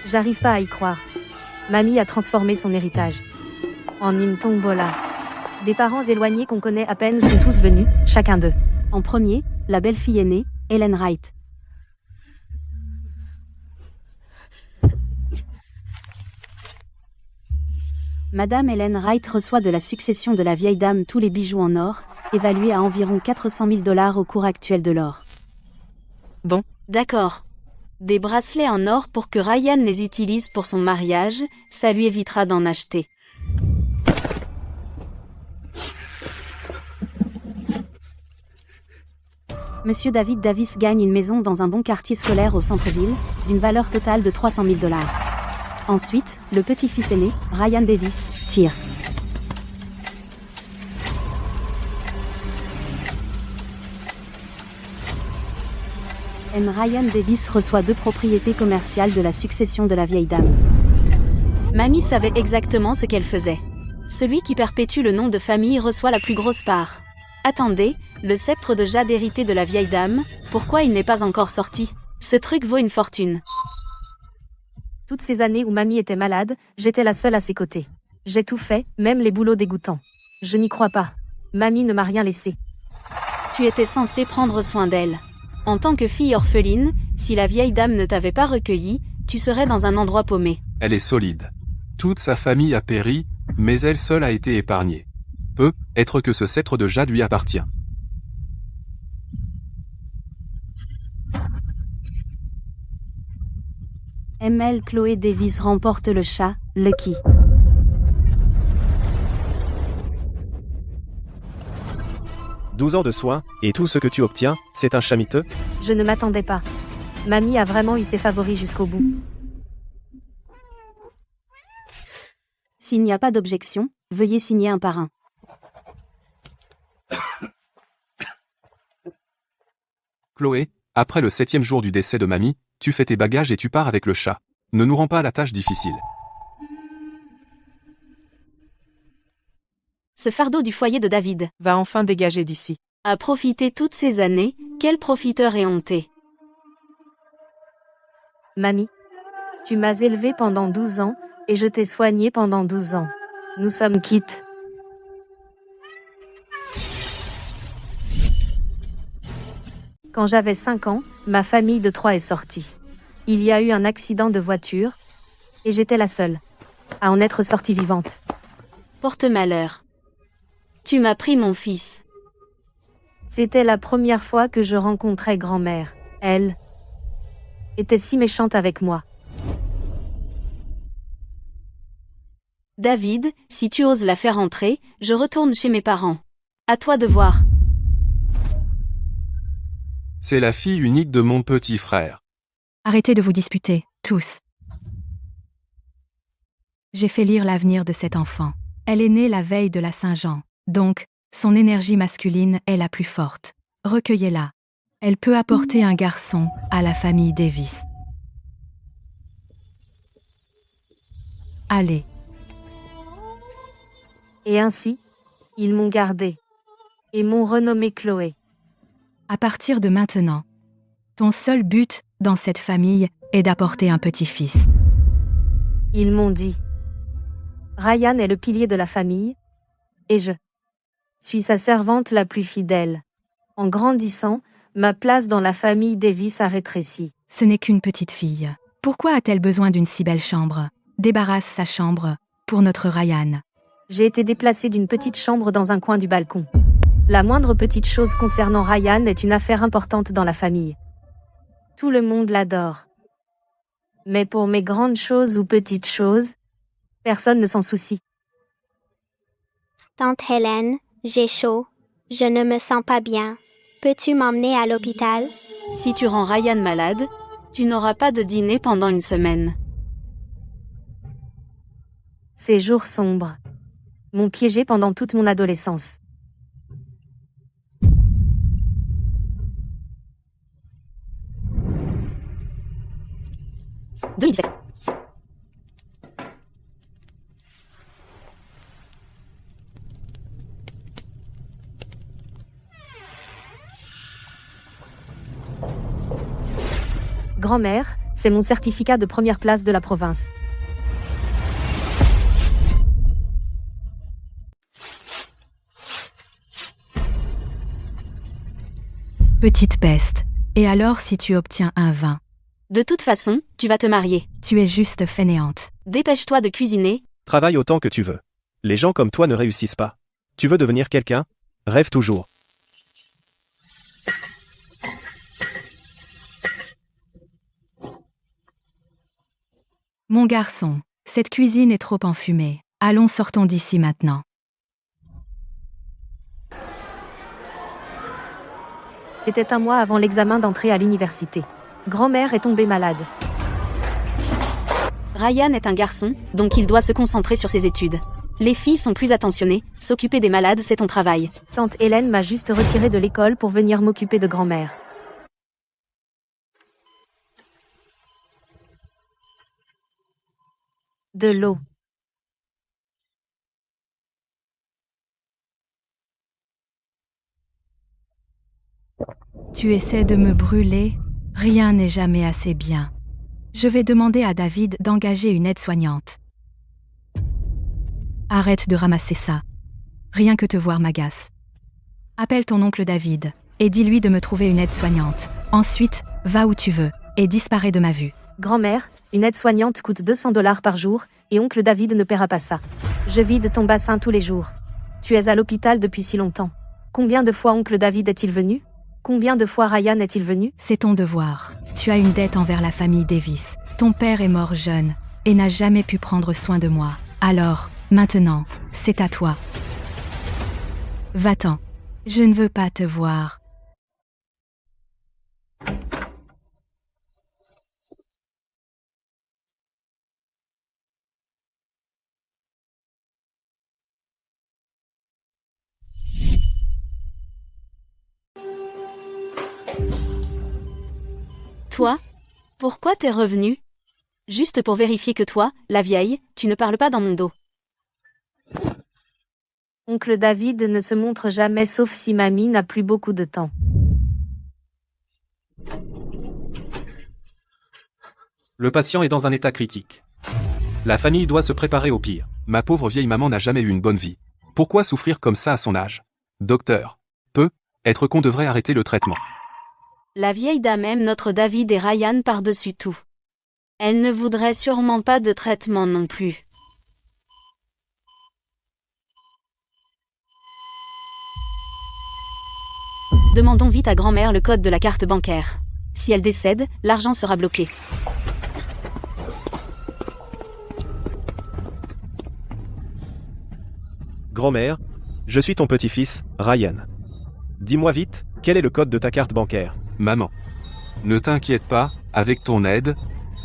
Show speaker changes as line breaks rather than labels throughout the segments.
J'arrive pas à y croire. Mamie a transformé son héritage en une tombola. Des parents éloignés qu'on connaît à peine sont tous venus, chacun d'eux. En premier, la belle-fille aînée, Ellen Wright. Madame Ellen Wright reçoit de la succession de la vieille dame tous les bijoux en or, évalués à environ 400 000 $ au cours actuel de l'or. Bon, d'accord. Des bracelets en or pour que Ryan les utilise pour son mariage, ça lui évitera d'en acheter. Monsieur David Davis gagne une maison dans un bon quartier scolaire au centre-ville, d'une valeur totale de 300 000 $. Ensuite, le petit-fils aîné, Ryan Davis, tire. Ryan Davis reçoit 2 propriétés commerciales de la succession de la vieille dame. Mamie savait exactement ce qu'elle faisait. Celui qui perpétue le nom de famille reçoit la plus grosse part. Attendez, le sceptre de jade hérité de la vieille dame, pourquoi il n'est pas encore sorti? Ce truc vaut une fortune. Toutes ces années où mamie était malade, j'étais la seule à ses côtés. J'ai tout fait, même les boulots dégoûtants. Je n'y crois pas. Mamie ne m'a rien laissé. Tu étais censée prendre soin d'elle. En tant que fille orpheline, si la vieille dame ne t'avait pas recueillie, tu serais dans un endroit paumé.
Elle est solide. Toute sa famille a péri, mais elle seule a été épargnée. Peut être que ce sceptre de jade lui appartient.
ML Chloé Davis remporte le chat, Lucky.
« 12 ans de soins, et tout ce que tu obtiens, c'est un chat miteux ?»
Je ne m'attendais pas. Mamie a vraiment eu ses favoris jusqu'au bout. S'il n'y a pas d'objection, veuillez signer un par un.
Chloé, après le 7e jour du décès de mamie, tu fais tes bagages et tu pars avec le chat. Ne nous rends pas la tâche difficile.
Ce fardeau du foyer de David
Va enfin dégager d'ici.
a profité toutes ces années, quel profiteur éhonté. Mamie, tu m'as élevée pendant 12 ans, et je t'ai soignée pendant 12 ans. Nous sommes quittes. Quand j'avais 5 ans, ma famille de 3 est sortie. Il y a eu un accident de voiture, et j'étais la seule à en être sortie vivante. Porte malheur. Tu m'as pris mon fils. C'était la première fois que je rencontrais grand-mère. Elle était si méchante avec moi. David, si tu oses la faire entrer, je retourne chez mes parents. À toi de voir.
C'est la fille unique de mon petit frère.
Arrêtez de vous disputer, tous. J'ai fait lire l'avenir de cet enfant. Elle est née la veille de la Saint-Jean. Donc, son énergie masculine est la plus forte. Recueillez-la. Elle peut apporter un garçon à la famille Davis. Allez.
Et ainsi, ils m'ont gardée. Et m'ont renommée Chloé.
À partir de maintenant, ton seul but dans cette famille est d'apporter un petit-fils.
Ils m'ont dit. Ryan est le pilier de la famille, et je suis sa servante la plus fidèle. En grandissant, ma place dans la famille Davis a rétréci.
Ce n'est qu'une petite fille. Pourquoi a-t-elle besoin d'une si belle chambre? Débarrasse sa chambre pour notre Ryan.
J'ai été déplacée d'une petite chambre dans un coin du balcon. La moindre petite chose concernant Ryan est une affaire importante dans la famille. Tout le monde l'adore. Mais pour mes grandes choses ou petites choses, personne ne s'en soucie.
Tante Hélène, j'ai chaud. Je ne me sens pas bien. Peux-tu m'emmener à l'hôpital?
Si tu rends Ryan malade, tu n'auras pas de dîner pendant une semaine. Ces jours sombres m'ont piégée pendant toute mon adolescence. Grand-mère, C'est mon certificat de première place de la province.
Petite peste. Et alors si tu obtiens un 20?
De toute façon, tu vas te marier.
Tu es juste fainéante.
Dépêche-toi de cuisiner.
Travaille autant que tu veux. Les gens comme toi ne réussissent pas. Tu veux devenir quelqu'un? Rêve toujours.
Mon garçon, cette cuisine est trop enfumée. Allons, sortons d'ici maintenant.
C'était un mois avant l'examen d'entrée à l'université. Grand-mère est tombée malade. Ryan est un garçon, donc il doit se concentrer sur ses études. Les filles sont plus attentionnées, s'occuper des malades c'est ton travail. Tante Hélène m'a juste retirée de l'école pour venir m'occuper de grand-mère. De l'eau.
Tu essaies de me brûler? Rien n'est jamais assez bien. Je vais demander à David d'engager une aide-soignante. Arrête de ramasser ça. Rien que te voir m'agace. Appelle ton oncle David et dis-lui de me trouver une aide-soignante. Ensuite, va où tu veux et disparais de ma vue.
Grand-mère, une aide-soignante coûte 200 $ par jour, et oncle David ne paiera pas ça. Je vide ton bassin tous les jours. Tu es à l'hôpital depuis si longtemps. Combien de fois oncle David est-il venu? Combien de fois Ryan est-il venu?
C'est ton devoir. Tu as une dette envers la famille Davis. Ton père est mort jeune et n'a jamais pu prendre soin de moi. Alors, maintenant, c'est à toi. Va-t'en. Je ne veux pas te voir.
Toi? Pourquoi t'es revenu? Juste pour vérifier que toi, la vieille, tu ne parles pas dans mon dos. Oncle David ne se montre jamais sauf si mamie n'a plus beaucoup de temps.
Le patient est dans un état critique. La famille doit se préparer au pire. Ma pauvre vieille maman n'a jamais eu une bonne vie. Pourquoi souffrir comme ça à son âge? Docteur. Être qu'on devrait arrêter le traitement.
La vieille dame aime notre David et Ryan par-dessus tout. Elle ne voudrait sûrement pas de traitement non plus. Demandons vite à grand-mère le code de la carte bancaire. Si elle décède, l'argent sera bloqué.
Grand-mère, je suis ton petit-fils, Ryan. Dis-moi vite, quel est le code de ta carte bancaire?
Maman. Ne t'inquiète pas, avec ton aide,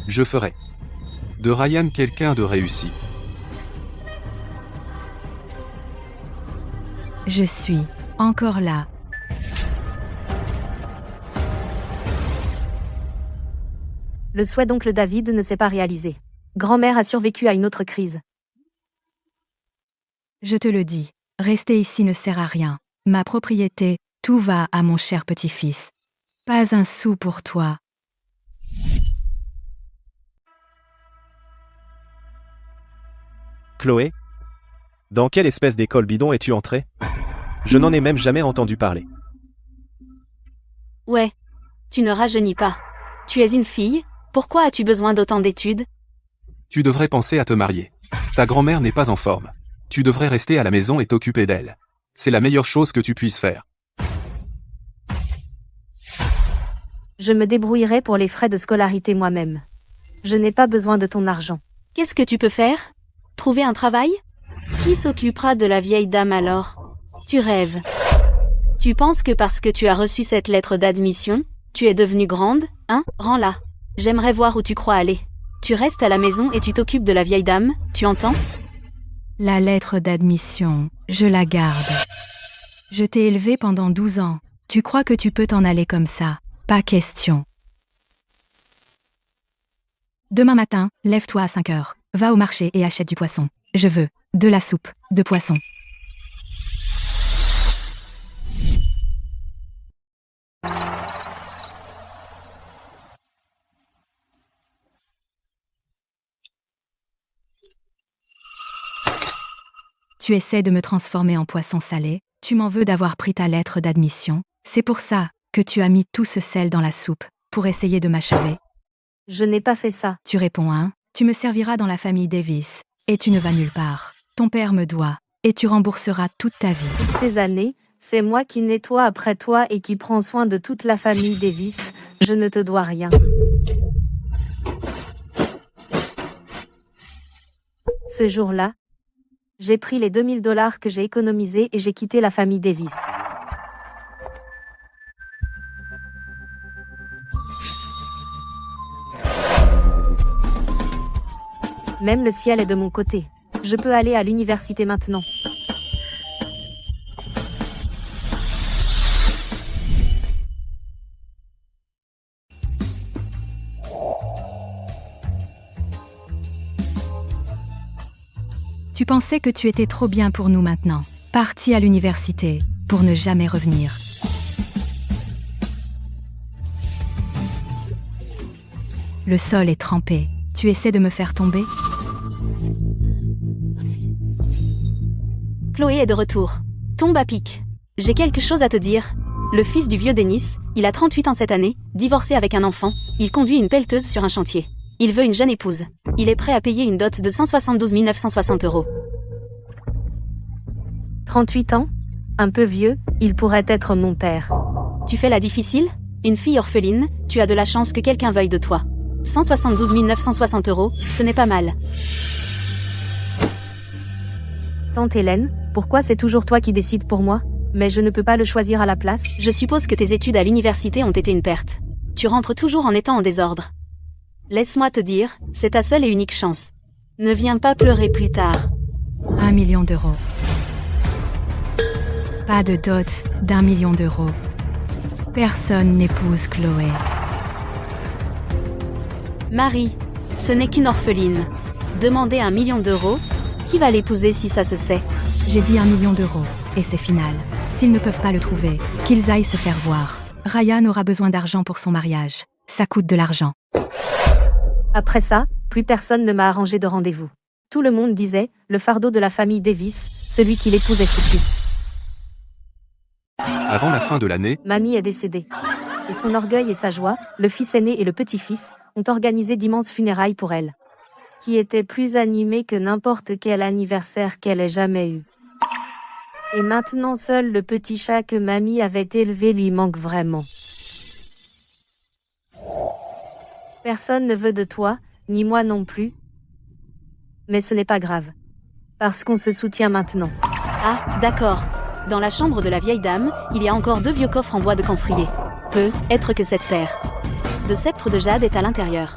je ferai de Ryan quelqu'un de réussi.
Je suis encore là.
Le souhait d'oncle David ne s'est pas réalisé. Grand-mère a survécu à une autre crise.
Je te le dis, rester ici ne sert à rien. Ma propriété, tout va à mon cher petit-fils. Pas un sou pour toi.
Chloé? Dans quelle espèce d'école bidon es-tu entrée? Je n'en ai même jamais entendu parler.
Ouais. Tu ne rajeunis pas. Tu es une fille, pourquoi as-tu besoin d'autant d'études?
Tu devrais penser à te marier. Ta grand-mère n'est pas en forme. Tu devrais rester à la maison et t'occuper d'elle. C'est la meilleure chose que tu puisses faire.
Je me débrouillerai pour les frais de scolarité moi-même. Je n'ai pas besoin de ton argent. Qu'est-ce que tu peux faire? Trouver un travail? Qui s'occupera de la vieille dame alors? Tu rêves. Tu penses que parce que tu as reçu cette lettre d'admission, tu es devenue grande, hein? Rends-la. J'aimerais voir où tu crois aller. Tu restes à la maison et tu t'occupes de la vieille dame, tu entends?
La lettre d'admission, je la garde. Je t'ai élevé pendant 12 ans. Tu crois que tu peux t'en aller comme ça? Pas question. Demain matin, lève-toi à 5 heures. Va au marché et achète du poisson. Je veux de la soupe de poisson. Tu essaies de me transformer en poisson salé, tu m'en veux d'avoir pris ta lettre d'admission, c'est pour ça que tu as mis tout ce sel dans la soupe, pour essayer de m'achever.
Je n'ai pas fait ça.
Tu réponds hein, tu me serviras dans la famille Davis, et tu ne vas nulle part. Ton père me doit, et tu rembourseras toute ta vie.
Toutes ces années, c'est moi qui nettoie après toi et qui prends soin de toute la famille Davis. Je ne te dois rien. Ce jour-là, j'ai pris les $2000 que j'ai économisés et j'ai quitté la famille Davis. Même le ciel est de mon côté. Je peux aller à l'université maintenant.
Tu pensais que tu étais trop bien pour nous maintenant. Parti à l'université, pour ne jamais revenir. Le sol est trempé. Tu essaies de me faire tomber?
Chloé est de retour. Tombe à pic. J'ai quelque chose à te dire. Le fils du vieux Dennis, il a 38 ans cette année, divorcé avec un enfant, il conduit une pelleteuse sur un chantier. Il veut une jeune épouse. Il est prêt à payer une dot de 172 960 €. 38 ans? Un peu vieux, il pourrait être mon père. Tu fais la difficile? Une fille orpheline, tu as de la chance que quelqu'un veuille de toi. 172 960 €, ce n'est pas mal. Tante Hélène, pourquoi c'est toujours toi qui décides pour moi? Mais je ne peux pas le choisir à la place. Je suppose que tes études à l'université ont été une perte. Tu rentres toujours en étant en désordre. Laisse-moi te dire, c'est ta seule et unique chance. Ne viens pas pleurer plus tard.
1 million d'euros. Pas de dot d'1 million d'euros. Personne n'épouse Chloé.
Marie, ce n'est qu'une orpheline. Demander 1 million d'euros? Qui va l'épouser si ça se sait?
J'ai dit 1 million d'euros, et c'est final. S'ils ne peuvent pas le trouver, qu'ils aillent se faire voir. Ryan aura besoin d'argent pour son mariage. Ça coûte de l'argent.
Après ça, plus personne ne m'a arrangé de rendez-vous. Tout le monde disait, le fardeau de la famille Davis, celui qui l'épouse est foutu.
Avant la fin de l'année,
Mamie est décédée. Et son orgueil et sa joie, le fils aîné et le petit-fils, ont organisé d'immenses funérailles pour elle. Qui était plus animée que n'importe quel anniversaire qu'elle ait jamais eu. Et maintenant seul le petit chat que mamie avait élevé lui manque vraiment. Personne ne veut de toi, ni moi non plus. Mais ce n'est pas grave. Parce qu'on se soutient maintenant. Ah, d'accord. Dans la chambre de la vieille dame, il y a encore 2 vieux coffres en bois de camphrier. Peut être que cette paire de sceptre de jade est à l'intérieur.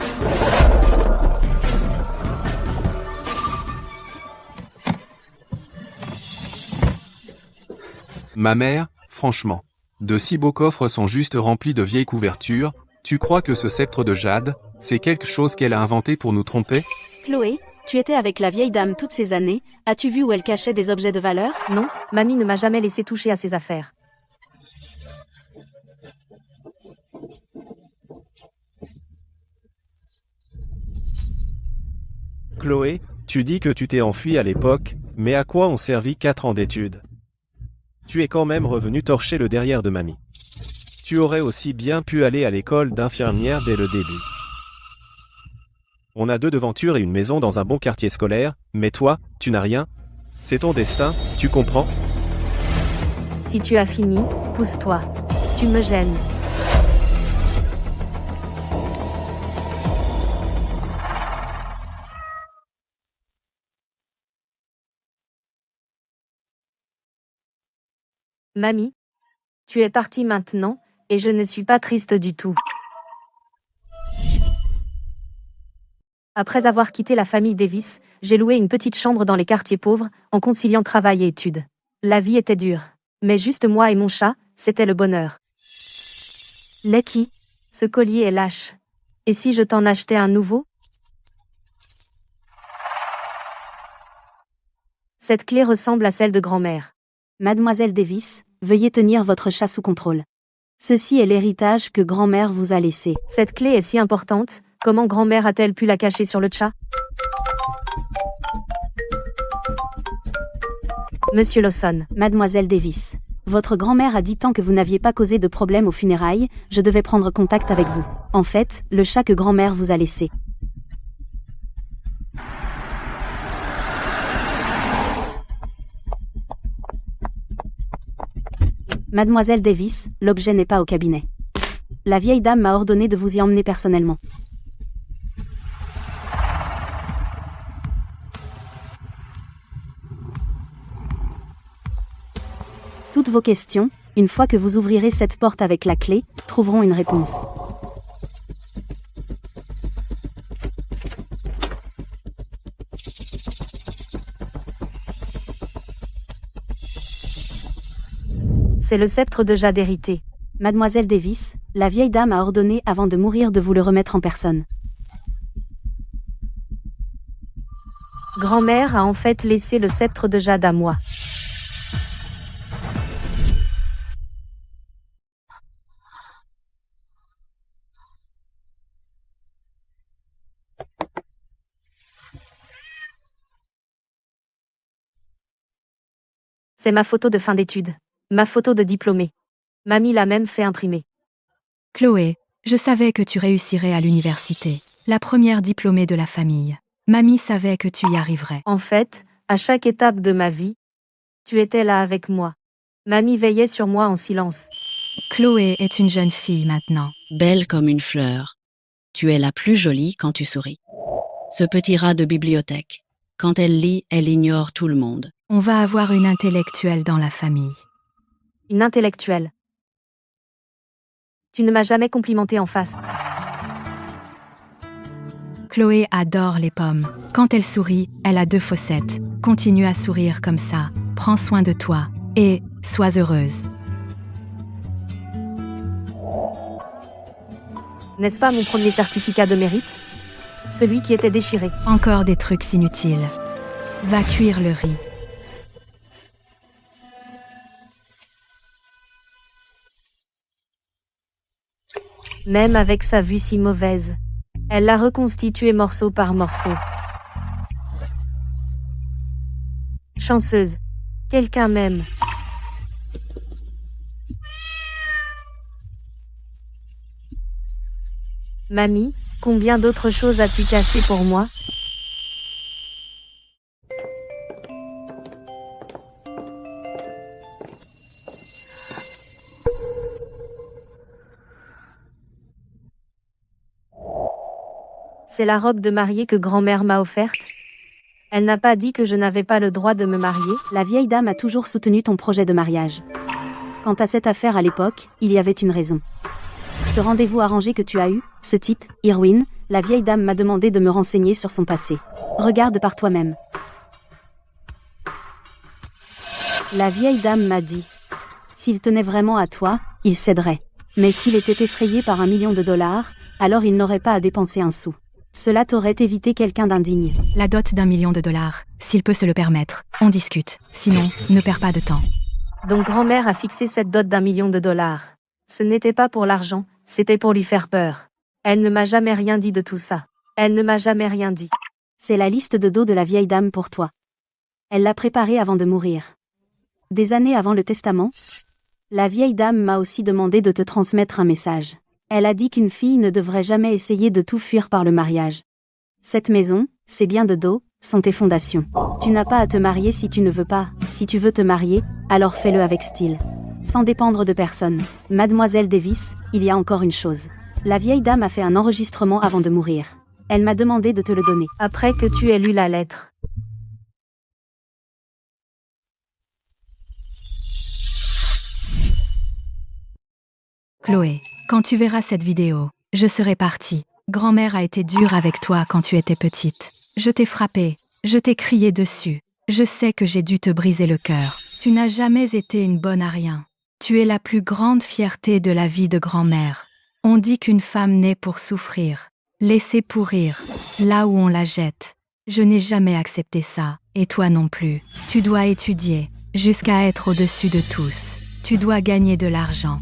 ma mère, franchement. De si beaux coffres sont juste remplis de vieilles couvertures, tu crois que ce sceptre de jade, c'est quelque chose qu'elle a inventé pour nous tromper?
Chloé, tu étais avec la vieille dame toutes ces années, as-tu vu où elle cachait des objets de valeur? Non, mamie ne m'a jamais laissé toucher à ses affaires.
Chloé, tu dis que tu t'es enfuie à l'époque, mais à quoi ont servi 4 ans d'études? Tu es quand même revenu torcher le derrière de mamie. Tu aurais aussi bien pu aller à l'école d'infirmière dès le début. On a 2 devantures et une maison dans un bon quartier scolaire, mais toi, tu n'as rien. C'est ton destin, tu comprends?
Si tu as fini, pousse-toi. Tu me gênes. Mamie, tu es partie maintenant, et je ne suis pas triste du tout. Après avoir quitté la famille Davis, j'ai loué une petite chambre dans les quartiers pauvres, en conciliant travail et études. La vie était dure. Mais juste moi et mon chat, c'était le bonheur. Lucky, ce collier est lâche. Et si je t'en achetais un nouveau? Cette clé ressemble à celle de grand-mère. Mademoiselle Davis, veuillez tenir votre chat sous contrôle. Ceci est l'héritage que grand-mère vous a laissé. Cette clé est si importante, comment grand-mère a-t-elle pu la cacher sur le chat? Monsieur Lawson, Mademoiselle Davis. Votre grand-mère a dit tant que vous n'aviez pas causé de problème aux funérailles, je devais prendre contact avec vous. En fait, le chat que grand-mère vous a laissé. Mademoiselle Davis, l'objet n'est pas au cabinet. La vieille dame m'a ordonné de vous y emmener personnellement. Toutes vos questions, une fois que vous ouvrirez cette porte avec la clé, trouveront une réponse. C'est le sceptre de jade hérité. Mademoiselle Davis, la vieille dame a ordonné avant de mourir de vous le remettre en personne. Grand-mère a en fait laissé le sceptre de jade à moi. C'est ma photo de fin d'études. Ma photo de diplômée. Mamie l'a même fait imprimer.
Chloé, je savais que tu réussirais à l'université. La première diplômée de la famille. Mamie savait que tu y arriverais.
En fait, à chaque étape de ma vie, tu étais là avec moi. Mamie veillait sur moi en silence.
Chloé est une jeune fille maintenant.
Belle comme une fleur. Tu es la plus jolie quand tu souris. Ce petit rat de bibliothèque. Quand elle lit, elle ignore tout le monde.
On va avoir une intellectuelle dans la famille.
Une intellectuelle. Tu ne m'as jamais complimenté en face.
Chloé adore les pommes. Quand elle sourit, elle a 2 fossettes. Continue à sourire comme ça. Prends soin de toi. Et sois heureuse.
N'est-ce pas mon premier certificat de mérite? Celui qui était déchiré.
Encore des trucs inutiles. Va cuire le riz.
Même avec sa vue si mauvaise, elle l'a reconstitué morceau par morceau. Chanceuse. Quelqu'un m'aime. Mamie, combien d'autres choses as-tu cachées pour moi? C'est la robe de mariée que grand-mère m'a offerte. Elle n'a pas dit que je n'avais pas le droit de me marier. La vieille dame a toujours soutenu ton projet de mariage. Quant à cette affaire à l'époque, il y avait une raison. Ce rendez-vous arrangé que tu as eu, ce type, Irwin, la vieille dame m'a demandé de me renseigner sur son passé. Regarde par toi-même. La vieille dame m'a dit, s'il tenait vraiment à toi, il céderait. Mais s'il était effrayé par $1 million, alors il n'aurait pas à dépenser un sou. Cela t'aurait évité quelqu'un d'indigne.
La dot d'$1 million, s'il peut se le permettre. On discute. Sinon, ne perds pas de temps.
Donc grand-mère a fixé cette dot d'$1 million. Ce n'était pas pour l'argent, c'était pour lui faire peur. Elle ne m'a jamais rien dit de tout ça. Elle ne m'a jamais rien dit. C'est la liste de dos de la vieille dame pour toi. Elle l'a préparée avant de mourir. Des années avant le testament, la vieille dame m'a aussi demandé de te transmettre un message. Elle a dit qu'une fille ne devrait jamais essayer de tout fuir par le mariage. Cette maison, ces biens de dos, sont tes fondations. Tu n'as pas à te marier si tu ne veux pas. Si tu veux te marier, alors fais-le avec style. Sans dépendre de personne. Mademoiselle Davis, il y a encore une chose. La vieille dame a fait un enregistrement avant de mourir. Elle m'a demandé de te le donner. Après que tu aies lu la lettre.
Chloé, quand tu verras cette vidéo, je serai partie. Grand-mère a été dure avec toi quand tu étais petite. Je t'ai frappée, je t'ai crié dessus. Je sais que j'ai dû te briser le cœur. Tu n'as jamais été une bonne à rien. Tu es la plus grande fierté de la vie de grand-mère. On dit qu'une femme naît pour souffrir, laisser pourrir, là où on la jette. Je n'ai jamais accepté ça, et toi non plus. Tu dois étudier, jusqu'à être au-dessus de tous. Tu dois gagner de l'argent.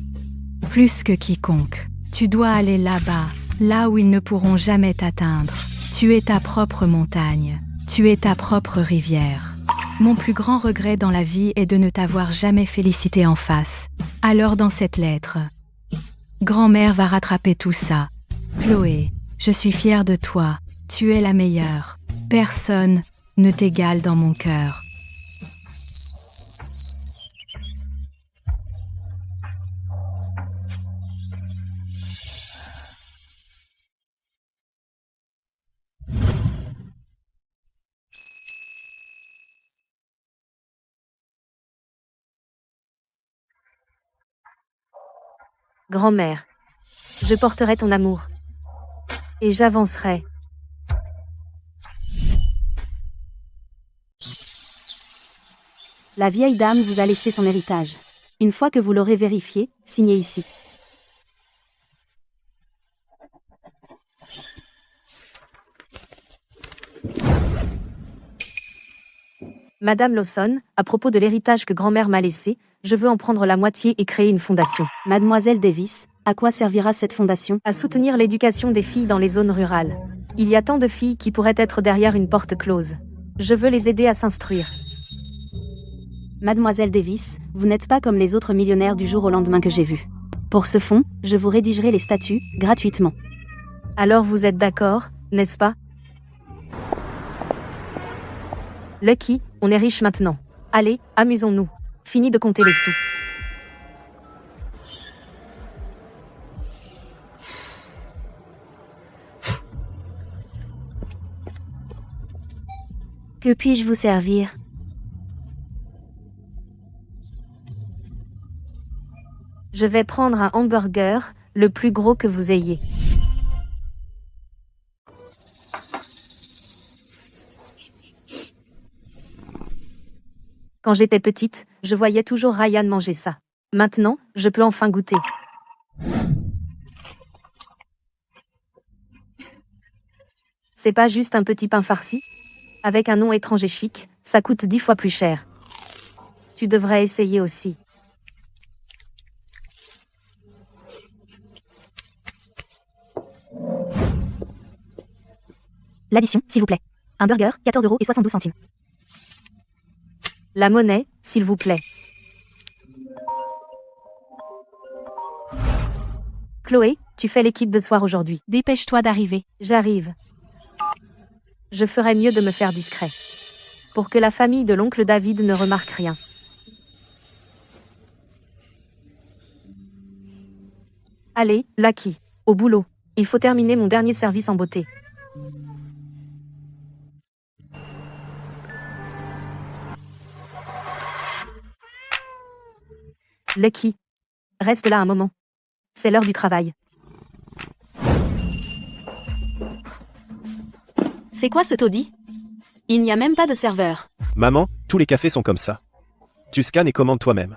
Plus que quiconque. Tu dois aller là-bas, là où ils ne pourront jamais t'atteindre. Tu es ta propre montagne. Tu es ta propre rivière. Mon plus grand regret dans la vie est de ne t'avoir jamais félicité en face. Alors dans cette lettre, grand-mère va rattraper tout ça. Chloé, je suis fière de toi. Tu es la meilleure. Personne ne t'égale dans mon cœur.
Grand-mère, je porterai ton amour. Et j'avancerai. La vieille dame vous a laissé son héritage. Une fois que vous l'aurez vérifié, signez ici. Madame Lawson, à propos de l'héritage que grand-mère m'a laissé, je veux en prendre la moitié et créer une fondation. Mademoiselle Davis, à quoi servira cette fondation? À soutenir l'éducation des filles dans les zones rurales. Il y a tant de filles qui pourraient être derrière une porte close. Je veux les aider à s'instruire. Mademoiselle Davis, vous n'êtes pas comme les autres millionnaires du jour au lendemain que j'ai vus. Pour ce fonds, je vous rédigerai les statuts, gratuitement. Alors vous êtes d'accord, n'est-ce pas? Lucky, on est riche maintenant. Allez, amusons-nous. Fini de compter les sous. Que puis-je vous servir? Je vais prendre un hamburger, le plus gros que vous ayez. Quand j'étais petite, je voyais toujours Ryan manger ça. Maintenant, je peux enfin goûter. C'est pas juste un petit pain farci? Avec un nom étrange et chic, ça coûte 10 fois plus cher. Tu devrais essayer aussi.
L'addition, s'il vous plaît. Un burger, 14,72 €.
La monnaie, s'il vous plaît. Chloé, tu fais l'équipe de soir aujourd'hui.
Dépêche-toi d'arriver.
J'arrive. Je ferais mieux de me faire discret. Pour que la famille de l'oncle David ne remarque rien. Allez, Lucky, au boulot. Il faut terminer mon dernier service en beauté. Lucky, reste là un moment. C'est l'heure du travail.
C'est quoi ce taudis? Il n'y a même pas de serveur.
Maman, tous les cafés sont comme ça. Tu scannes et commandes toi-même.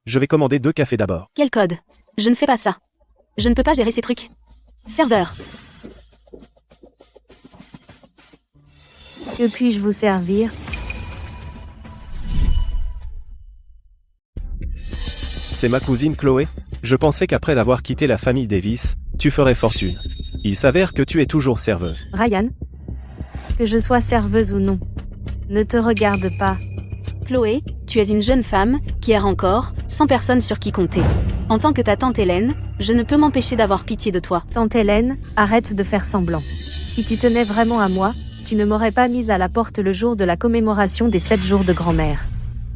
Je vais commander 2 cafés d'abord.
Quel code? Je ne fais pas ça. Je ne peux pas gérer ces trucs. Serveur.
Que puis-je vous servir?
C'est ma cousine Chloé. Je pensais qu'après avoir quitté la famille Davis, tu ferais fortune. Il s'avère que tu es toujours serveuse.
Ryan, que je sois serveuse ou non, ne te regarde pas.
Chloé, tu es une jeune femme, qui erre encore, sans personne sur qui compter. En tant que ta tante Hélène, je ne peux m'empêcher d'avoir pitié de toi.
Tante Hélène, arrête de faire semblant. Si tu tenais vraiment à moi, tu ne m'aurais pas mise à la porte le jour de la commémoration des 7 jours de grand-mère.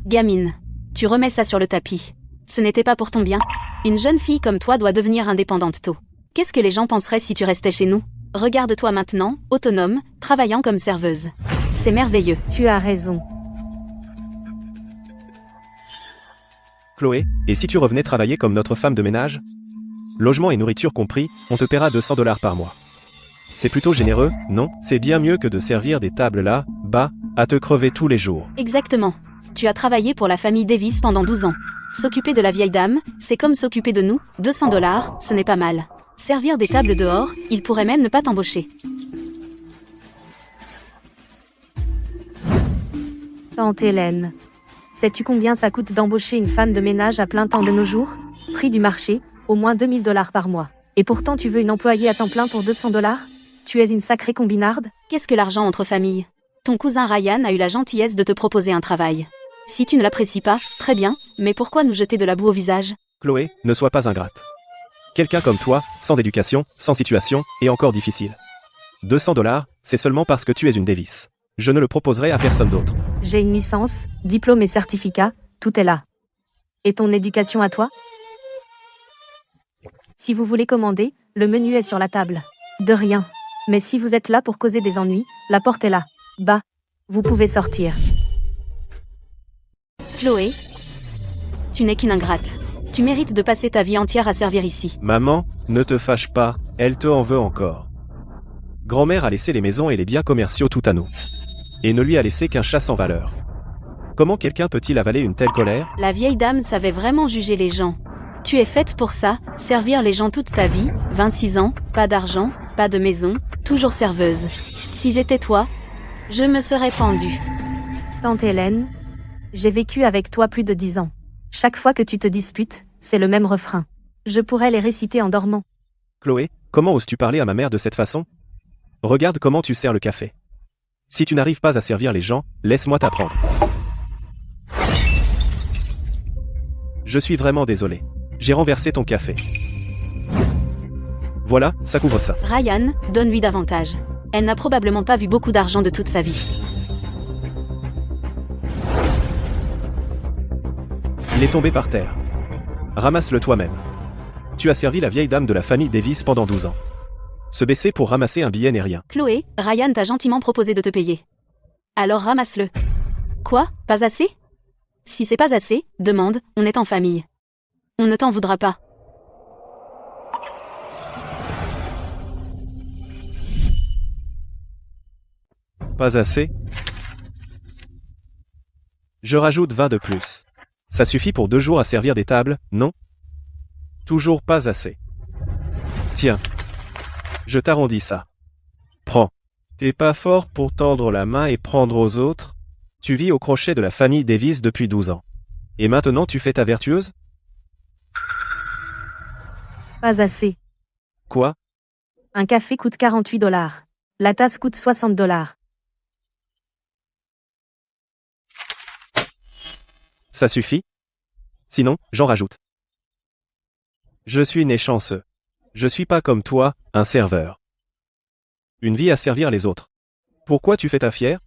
Gamine, tu remets ça sur le tapis. Ce n'était pas pour ton bien. Une jeune fille comme toi doit devenir indépendante tôt. Qu'est-ce que les gens penseraient si tu restais chez nous? Regarde-toi maintenant, autonome, travaillant comme serveuse. C'est merveilleux.
Tu as raison.
Chloé, et si tu revenais travailler comme notre femme de ménage? Logement et nourriture compris, on te paiera 200 $ par mois. C'est plutôt généreux, non? C'est bien mieux que de servir des tables là, bas, à te crever tous les jours.
Exactement. Tu as travaillé pour la famille Davis pendant 12 ans. S'occuper de la vieille dame, c'est comme s'occuper de nous, 200 $, ce n'est pas mal. Servir des tables dehors, il pourrait même ne pas t'embaucher.
Tante Hélène, sais-tu combien ça coûte d'embaucher une femme de ménage à plein temps de nos jours? Prix du marché, au moins 2000 $ par mois. Et pourtant tu veux une employée à temps plein pour 200 $? Tu es une sacrée combinarde?
Qu'est-ce que l'argent entre familles?
Ton cousin Ryan a eu la gentillesse de te proposer un travail. Si tu ne l'apprécies pas, très bien, mais pourquoi nous jeter de la boue au visage?
Chloé, ne sois pas ingrate. Quelqu'un comme toi, sans éducation, sans situation, est encore difficile. 200 $, c'est seulement parce que tu es une Davis. Je ne le proposerai à personne d'autre.
J'ai une licence, diplôme et certificat, tout est là. Et ton éducation à toi? Si vous voulez commander, le menu est sur la table. De rien. Mais si vous êtes là pour causer des ennuis, la porte est là. Bah, vous pouvez sortir.
Chloé, tu n'es qu'une ingrate. Tu mérites de passer ta vie entière à servir ici.
Maman, ne te fâche pas, elle te en veut encore. Grand-mère a laissé les maisons et les biens commerciaux tout à nous. Et ne lui a laissé qu'un chat sans valeur. Comment quelqu'un peut-il avaler une telle colère?
La vieille dame savait vraiment juger les gens. Tu es faite pour ça, servir les gens toute ta vie, 26 ans, pas d'argent, pas de maison, toujours serveuse. Si j'étais toi, je me serais pendue.
Tante Hélène, j'ai vécu avec toi plus de 10 ans. Chaque fois que tu te disputes, c'est le même refrain. Je pourrais les réciter en dormant.
Chloé, comment oses-tu parler à ma mère de cette façon? Regarde comment tu sers le café. Si tu n'arrives pas à servir les gens, laisse-moi t'apprendre. Je suis vraiment désolé. J'ai renversé ton café. Voilà, ça couvre ça.
Ryan, donne-lui davantage. Elle n'a probablement pas vu beaucoup d'argent de toute sa vie.
Il est tombé par terre. Ramasse-le toi-même. Tu as servi la vieille dame de la famille Davis pendant 12 ans. Se baisser pour ramasser un billet n'est rien.
Chloé, Ryan t'a gentiment proposé de te payer. Alors ramasse-le. Quoi? Pas assez? Si c'est pas assez, demande, on est en famille. On ne t'en voudra pas.
Pas assez? Je rajoute 20 de plus. Ça suffit pour 2 jours à servir des tables, non? Toujours pas assez. Tiens. Je t'arrondis ça. Prends. T'es pas fort pour tendre la main et prendre aux autres? Tu vis au crochet de la famille Davis depuis 12 ans. Et maintenant tu fais ta vertueuse?
Pas assez.
Quoi?
Un café coûte 48 $. La tasse coûte 60 $.
Ça suffit? Sinon, j'en rajoute. Je suis né chanceux. Je suis pas comme toi, un serveur. Une vie à servir les autres. Pourquoi tu fais ta fière?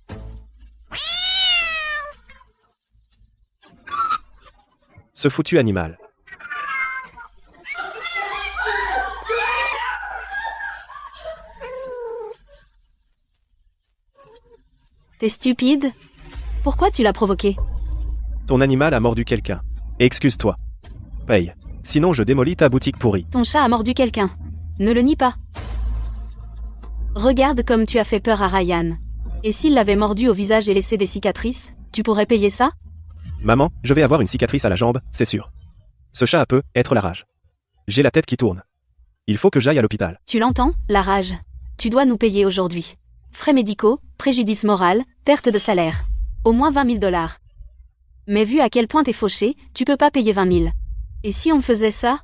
Ce foutu animal.
T'es stupide? Pourquoi tu l'as provoqué?
Ton animal a mordu quelqu'un. Excuse-toi. Paye. Sinon je démolis ta boutique pourrie.
Ton chat a mordu quelqu'un. Ne le nie pas. Regarde comme tu as fait peur à Ryan. Et s'il l'avait mordu au visage et laissé des cicatrices, tu pourrais payer ça?
Maman, je vais avoir une cicatrice à la jambe, c'est sûr. Ce chat peut être la rage. J'ai la tête qui tourne. Il faut que j'aille à l'hôpital.
Tu l'entends, la rage. Tu dois nous payer aujourd'hui. Frais médicaux, préjudice moral, perte de salaire. Au moins 20 000 $. Mais vu à quel point t'es fauché, tu peux pas payer 20 000. Et si on faisait ça?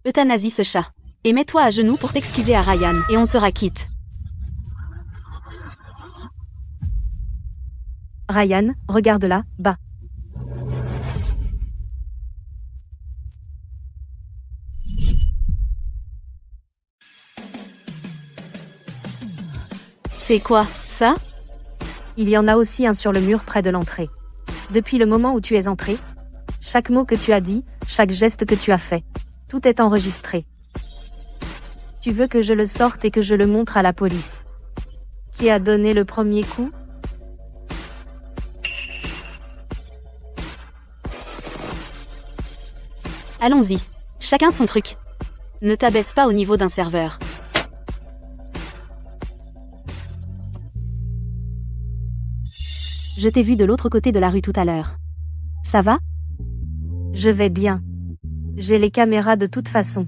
Euthanasie ce chat. Et mets-toi à genoux pour t'excuser à Ryan, et on sera quitte.
Ryan, regarde là, bas.
C'est quoi, ça?
Il y en a aussi un sur le mur près de l'entrée. Depuis le moment où tu es entré, chaque mot que tu as dit, chaque geste que tu as fait, tout est enregistré. Tu veux que je le sorte et que je le montre à la police? Qui a donné le premier coup?
Allons-y. Chacun son truc. Ne t'abaisse pas au niveau d'un serveur. Je t'ai vu de l'autre côté de la rue tout à l'heure. Ça va?
Je vais bien. J'ai les caméras de toute façon.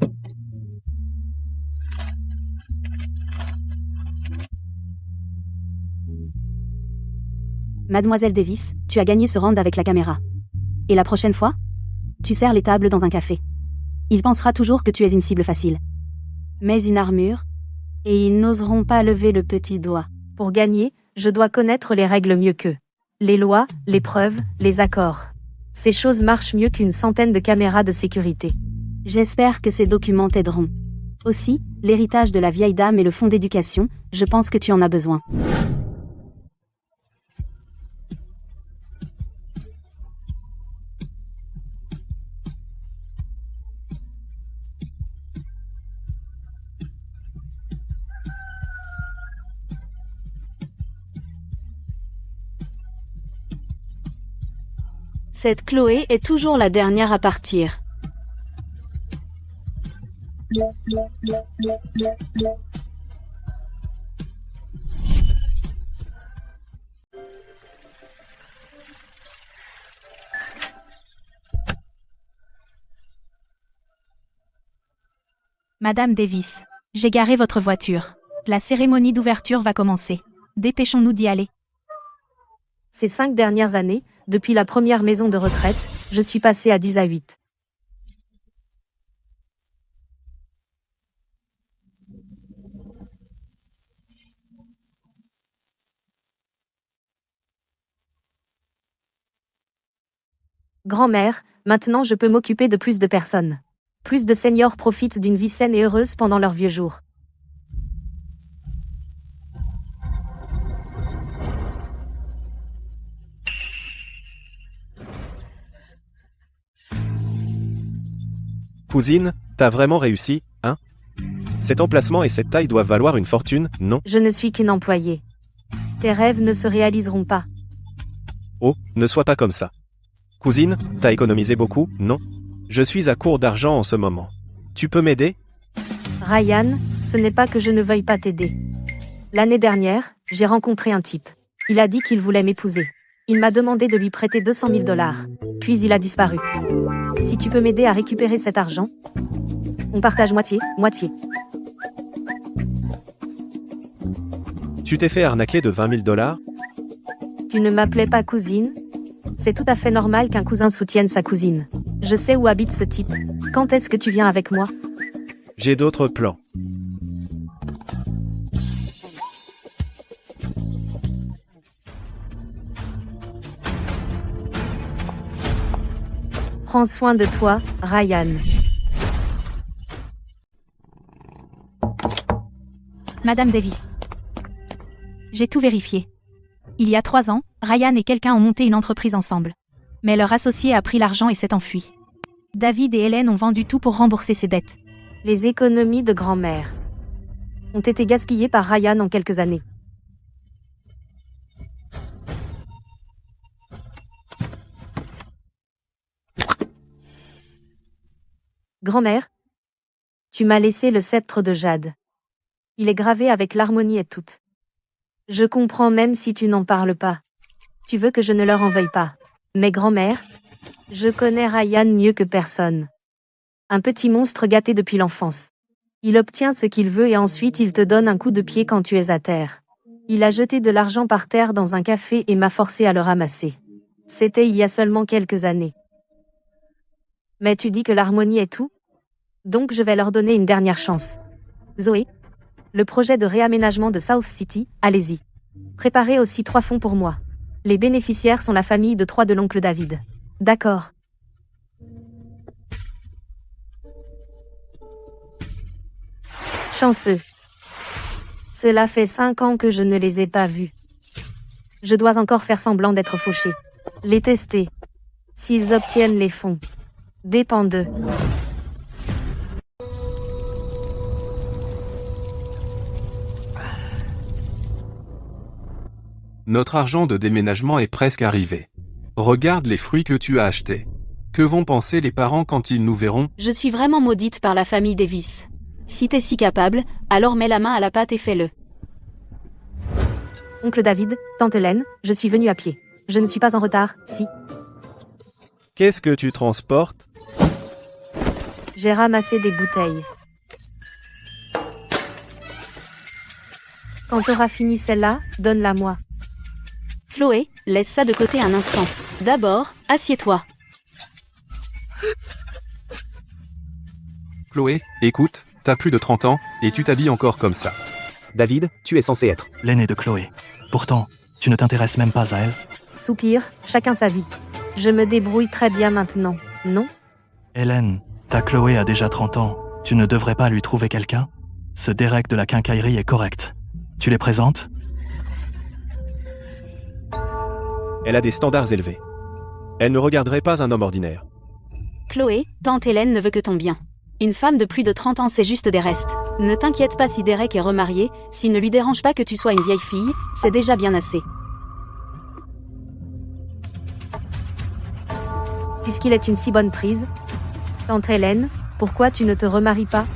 Mademoiselle Davis, tu as gagné ce round avec la caméra. Et la prochaine fois? Tu sers les tables dans un café. Il pensera toujours que tu es une cible facile. Mets une armure, et ils n'oseront pas lever le petit doigt.
Pour gagner, Je dois connaître les règles mieux qu'eux. Les lois, les preuves, les accords. Ces choses marchent mieux qu'une centaine de caméras de sécurité.
J'espère que ces documents t'aideront. Aussi, l'héritage de la vieille dame et le fonds d'éducation, je pense que tu en as besoin. Cette Chloé est toujours la dernière à partir.
Madame Davis, j'ai garé votre voiture. La cérémonie d'ouverture va commencer. Dépêchons-nous d'y aller.
Ces 5 dernières années, depuis la première maison de retraite, je suis passé à 10 à 8. Grand-mère, maintenant je peux m'occuper de plus de personnes. Plus de seniors profitent d'une vie saine et heureuse pendant leurs vieux jours.
Cousine, t'as vraiment réussi, hein? Cet emplacement et cette taille doivent valoir une fortune, non?
Je ne suis qu'une employée. Tes rêves ne se réaliseront pas.
Oh, ne sois pas comme ça. Cousine, t'as économisé beaucoup, non? Je suis à court d'argent en ce moment. Tu peux m'aider?
Ryan, ce n'est pas que je ne veuille pas t'aider. L'année dernière, j'ai rencontré un type. Il a dit qu'il voulait m'épouser. Il m'a demandé de lui prêter 200 000 $. Puis il a disparu. Si tu peux m'aider à récupérer cet argent, on partage moitié.
Tu t'es fait arnaquer de 20 000 $?
Tu ne m'appelais pas cousine? C'est tout à fait normal qu'un cousin soutienne sa cousine. Je sais où habite ce type. Quand est-ce que tu viens avec moi?
J'ai d'autres plans.
Prends soin de toi, Ryan.
Madame Davis. J'ai tout vérifié. Il y a 3 ans, Ryan et quelqu'un ont monté une entreprise ensemble. Mais leur associé a pris l'argent et s'est enfui. David et Hélène ont vendu tout pour rembourser ses dettes.
Les économies de grand-mère ont été gaspillées par Ryan en quelques années. Grand-mère, tu m'as laissé le sceptre de jade. Il est gravé avec l'harmonie et toute. Je comprends même si tu n'en parles pas. Tu veux que je ne leur en veuille pas. Mais grand-mère, je connais Ryan mieux que personne. Un petit monstre gâté depuis l'enfance. Il obtient ce qu'il veut et ensuite il te donne un coup de pied quand tu es à terre. Il a jeté de l'argent par terre dans un café et m'a forcé à le ramasser. C'était il y a seulement quelques années. Mais tu dis que l'harmonie est tout? Donc je vais leur donner une dernière chance. Zoé, le projet de réaménagement de South City, allez-y. Préparez aussi 3 fonds pour moi. Les bénéficiaires sont la famille de 3 de l'oncle David. D'accord. Chanceux. Cela fait 5 ans que je ne les ai pas vus. Je dois encore faire semblant d'être fauché. Les tester. S'ils obtiennent les fonds. Dépend d'eux.
Notre argent de déménagement est presque arrivé. Regarde les fruits que tu as achetés. Que vont penser les parents quand ils nous verront?
Je suis vraiment maudite par la famille Davis. Si t'es si capable, alors mets la main à la pâte et fais-le.
Oncle David, tante Hélène, je suis venue à pied. Je ne suis pas en retard, si.
Qu'est-ce que tu transportes?
J'ai ramassé des bouteilles. Quand t'auras fini celle-là, donne-la moi.
Chloé, laisse ça de côté un instant. D'abord, assieds-toi.
Chloé, écoute, t'as plus de 30 ans, et tu t'habilles encore comme ça.
David, tu es censé être
l'aîné de Chloé. Pourtant, tu ne t'intéresses même pas à elle.
Soupir, chacun sa vie. Je me débrouille très bien maintenant, non?
Hélène, ta Chloé a déjà 30 ans. Tu ne devrais pas lui trouver quelqu'un? Ce Derek de la quincaillerie est correct. Tu les présentes?
Elle a des standards élevés. Elle ne regarderait pas un homme ordinaire.
Chloé, tante Hélène ne veut que ton bien. Une femme de plus de 30 ans, c'est juste des restes. Ne t'inquiète pas si Derek est remarié, s'il ne lui dérange pas que tu sois une vieille fille, c'est déjà bien assez.
Puisqu'il est une si bonne prise. Tante Hélène, pourquoi tu ne te remaries pas?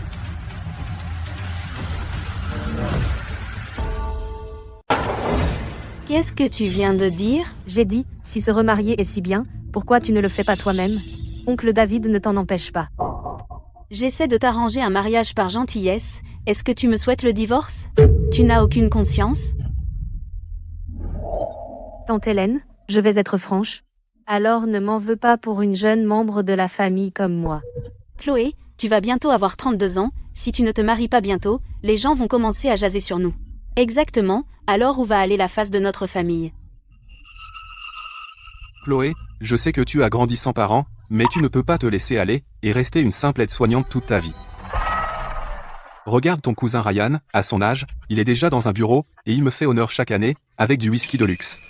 Qu'est-ce que tu viens de dire?
J'ai dit, si se remarier est si bien, pourquoi tu ne le fais pas toi-même? Oncle David ne t'en empêche pas.
J'essaie de t'arranger un mariage par gentillesse, est-ce que tu me souhaites le divorce? Tu n'as aucune conscience?
Tante Hélène, je vais être franche. Alors ne m'en veux pas pour une jeune membre de la famille comme moi.
Chloé, tu vas bientôt avoir 32 ans, si tu ne te maries pas bientôt, les gens vont commencer à jaser sur nous. Exactement, alors où va aller la face de notre famille?
Chloé, je sais que tu as grandi sans parents, mais tu ne peux pas te laisser aller et rester une simple aide-soignante toute ta vie. Regarde ton cousin Ryan, à son âge, il est déjà dans un bureau, et il me fait honneur chaque année, avec du whisky de luxe.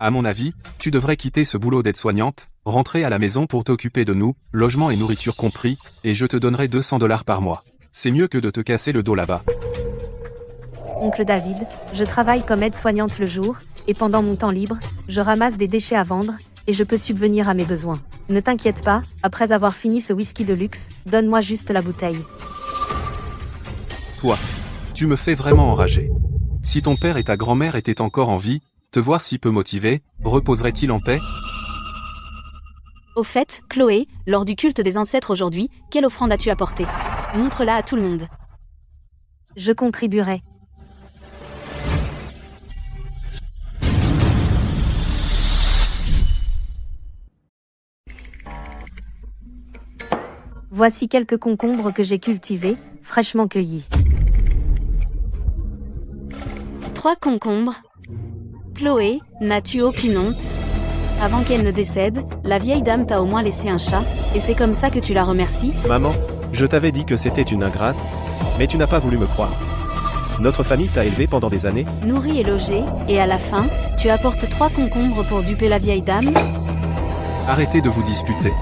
À mon avis, tu devrais quitter ce boulot d'aide-soignante, rentrer à la maison pour t'occuper de nous, logement et nourriture compris, et je te donnerai $200 par mois. C'est mieux que de te casser le dos là-bas.
Oncle David, je travaille comme aide-soignante le jour, et pendant mon temps libre, je ramasse des déchets à vendre, et je peux subvenir à mes besoins. Ne t'inquiète pas, après avoir fini ce whisky de luxe, donne-moi juste la bouteille.
Toi, tu me fais vraiment enrager. Si ton père et ta grand-mère étaient encore en vie, te voir si peu motivé, reposerait-il en paix?
Au fait, Chloé, lors du culte des ancêtres aujourd'hui, quelle offrande as-tu apportée? Montre-la à tout le monde.
Je contribuerai. Voici quelques concombres que j'ai cultivés, fraîchement cueillis.
3 concombres. Chloé, n'as-tu aucune honte? Avant qu'elle ne décède, la vieille dame t'a au moins laissé un chat, et c'est comme ça que tu la remercies?
Maman, je t'avais dit que c'était une ingrate, mais tu n'as pas voulu me croire. Notre famille t'a élevé pendant des années.
Nourri et logé, et à la fin, tu apportes 3 concombres pour duper la vieille dame?
Arrêtez de vous disputer.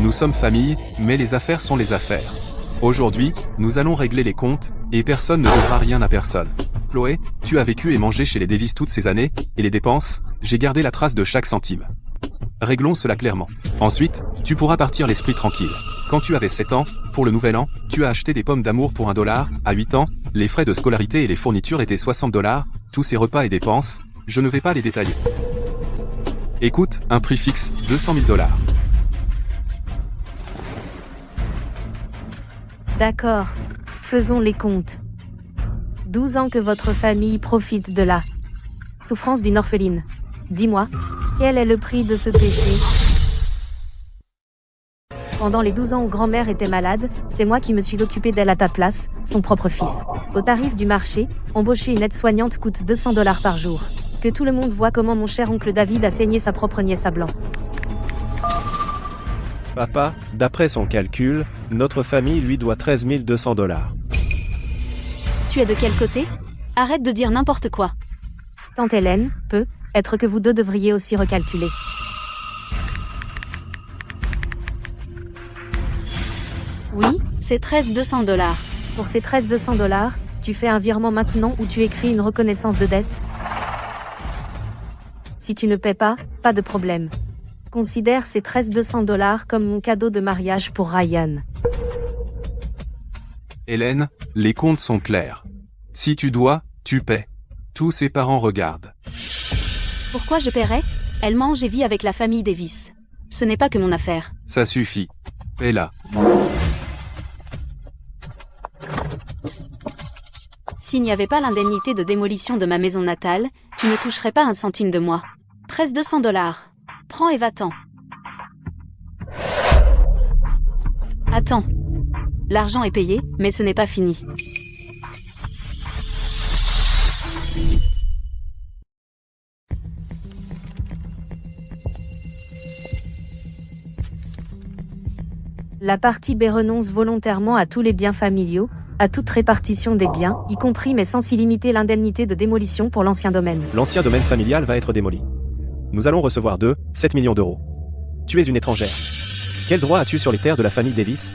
Nous sommes famille, mais les affaires sont les affaires. Aujourd'hui, nous allons régler les comptes, et personne ne devra rien à personne. Chloé, tu as vécu et mangé chez les Davis toutes ces années, et les dépenses, j'ai gardé la trace de chaque centime. Réglons cela clairement. Ensuite, tu pourras partir l'esprit tranquille. Quand tu avais 7 ans, pour le nouvel an, tu as acheté des pommes d'amour pour $1. À 8 ans, les frais de scolarité et les fournitures étaient $60. Tous ces repas et dépenses, je ne vais pas les détailler. Écoute, un prix fixe, $200 000.
D'accord. Faisons les comptes. 12 ans que votre famille profite de la souffrance d'une orpheline. Dis-moi, quel est le prix de ce péché? Pendant les 12 ans où grand-mère était malade, c'est moi qui me suis occupée d'elle à ta place, son propre fils. Au tarif du marché, embaucher une aide-soignante coûte $200 par jour. Que tout le monde voit comment mon cher oncle David a saigné sa propre nièce à blanc.
Papa, d'après son calcul, notre famille lui doit $13 200.
Tu es de quel côté? Arrête de dire n'importe quoi.
Tante Hélène, peut-être que vous deux devriez aussi recalculer.
Oui, c'est $13 200.
Pour ces $13 tu fais un virement maintenant ou tu écris une reconnaissance de dette? Si tu ne paies pas, pas de problème. Considère ces $13 comme mon cadeau de mariage pour Ryan.
Hélène, les comptes sont clairs. Si tu dois, tu paies. Tous ses parents regardent.
Pourquoi je paierais? Elle mange et vit avec la famille Davis. Ce n'est pas que mon affaire.
Ça suffit. Paie-la.
S'il n'y avait pas l'indemnité de démolition de ma maison natale, tu ne toucherais pas un centime de moi. $13 Prends et va-t'en. Attends. L'argent est payé, mais ce n'est pas fini.
La partie B renonce volontairement à tous les biens familiaux, à toute répartition des biens, y compris mais sans illimiter l'indemnité de démolition pour l'ancien domaine.
L'ancien domaine familial va être démoli. Nous allons recevoir 7 millions d'euros. Tu es une étrangère. Quel droit as-tu sur les terres de la famille Davis?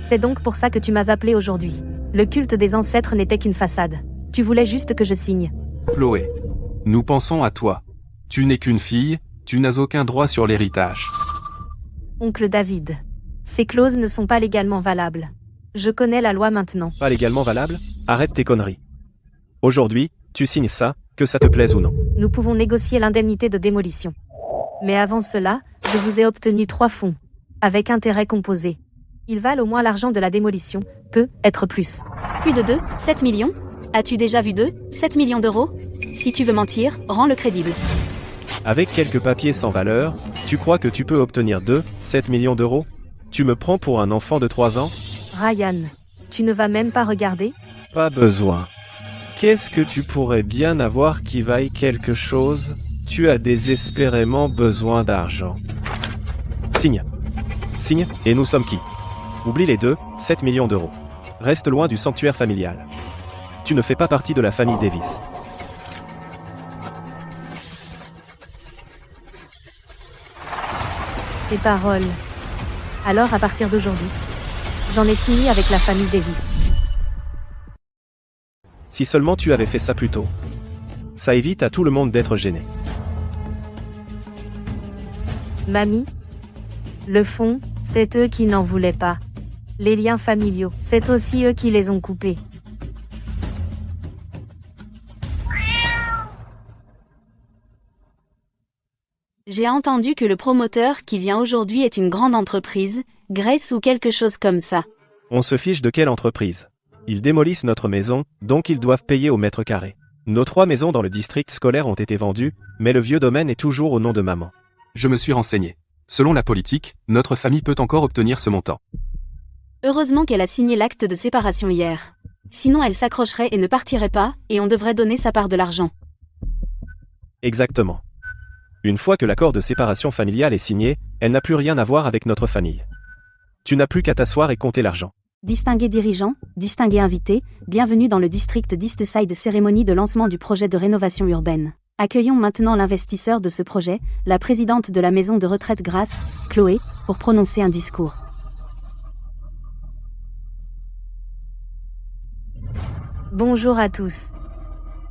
C'est donc pour ça que tu m'as appelé aujourd'hui. Le culte des ancêtres n'était qu'une façade. Tu voulais juste que je signe.
Chloé. Nous pensons à toi. Tu n'es qu'une fille, tu n'as aucun droit sur l'héritage.
Oncle David. Ces clauses ne sont pas légalement valables. Je connais la loi maintenant.
Pas légalement valable? Arrête tes conneries. Aujourd'hui, tu signes ça, que ça te plaise ou non.
Nous pouvons négocier l'indemnité de démolition. Mais avant cela, je vous ai obtenu 3 fonds. Avec intérêt composé. Ils valent au moins l'argent de la démolition, peut être plus.
Plus de 7 millions? As-tu déjà vu 7 millions d'euros? Si tu veux mentir, rends-le crédible.
Avec quelques papiers sans valeur, tu crois que tu peux obtenir 7 millions d'euros? Tu me prends pour un enfant de 3 ans?
Ryan, tu ne vas même pas regarder?
Pas besoin. Qu'est-ce que tu pourrais bien avoir qui vaille quelque chose? Tu as désespérément besoin d'argent. Signe. Signe, et nous sommes qui? Oublie les 7 millions d'euros. Reste loin du sanctuaire familial. Tu ne fais pas partie de la famille Davis.
Tes paroles. Alors à partir d'aujourd'hui, j'en ai fini avec la famille Davis.
Si seulement tu avais fait ça plus tôt. Ça évite à tout le monde d'être gêné.
Mamie, le fond, c'est eux qui n'en voulaient pas. Les liens familiaux, c'est aussi eux qui les ont coupés.
J'ai entendu que le promoteur qui vient aujourd'hui est une grande entreprise, Grace ou quelque chose comme ça.
On se fiche de quelle entreprise? Ils démolissent notre maison, donc ils doivent payer au mètre carré. Nos 3 maisons dans le district scolaire ont été vendues, mais le vieux domaine est toujours au nom de maman.
Je me suis renseigné. Selon la politique, notre famille peut encore obtenir ce montant.
Heureusement qu'elle a signé l'acte de séparation hier. Sinon elle s'accrocherait et ne partirait pas, et on devrait donner sa part de l'argent.
Exactement. Une fois que l'accord de séparation familiale est signé, elle n'a plus rien à voir avec notre famille. Tu n'as plus qu'à t'asseoir et compter l'argent.
Distingués dirigeants, distingués invités, bienvenue dans le district d'Eastside, cérémonie de lancement du projet de rénovation urbaine. Accueillons maintenant l'investisseur de ce projet, la présidente de la maison de retraite Grace, Chloé, pour prononcer un discours.
Bonjour à tous.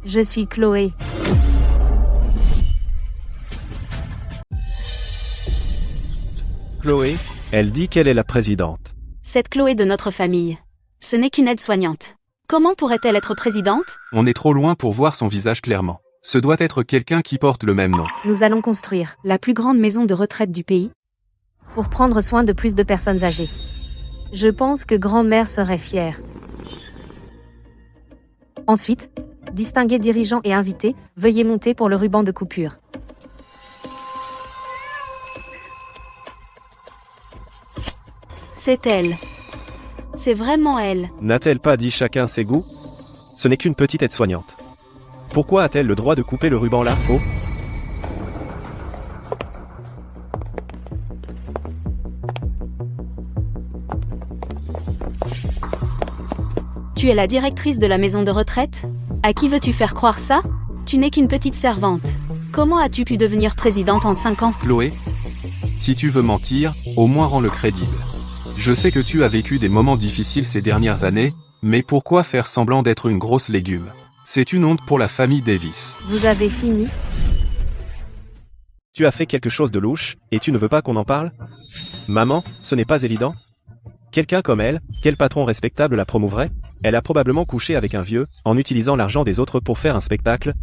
Je suis Chloé.
Chloé, elle dit qu'elle est la présidente.
Cette Chloé de notre famille. Ce n'est qu'une aide-soignante. Comment pourrait-elle être présidente?
On est trop loin pour voir son visage clairement. Ce doit être quelqu'un qui porte le même nom.
Nous allons construire
La plus grande maison de retraite du pays.
pour prendre soin de plus de personnes âgées. Je pense que grand-mère serait fière. Ensuite, distingués dirigeants et invités, veuillez monter pour le ruban de coupure.
C'est elle. C'est vraiment elle.
N'a-t-elle pas dit chacun ses goûts? Ce n'est qu'une petite aide-soignante. Pourquoi a-t-elle le droit de couper le ruban là, oh?
Tu es la directrice de la maison de retraite? À qui veux-tu faire croire ça? Tu n'es qu'une petite servante. Comment as-tu pu devenir présidente en 5 ans?
Chloé, si tu veux mentir, au moins rends-le crédible. Je sais que tu as vécu des moments difficiles ces dernières années, mais pourquoi faire semblant d'être une grosse légume? C'est une honte pour la famille Davis.
Vous avez fini?
Tu as fait quelque chose de louche, et tu ne veux pas qu'on en parle? Maman, ce n'est pas évident? Quelqu'un comme elle, quel patron respectable la promouvrait? Elle a probablement couché avec un vieux, en utilisant l'argent des autres pour faire un spectacle.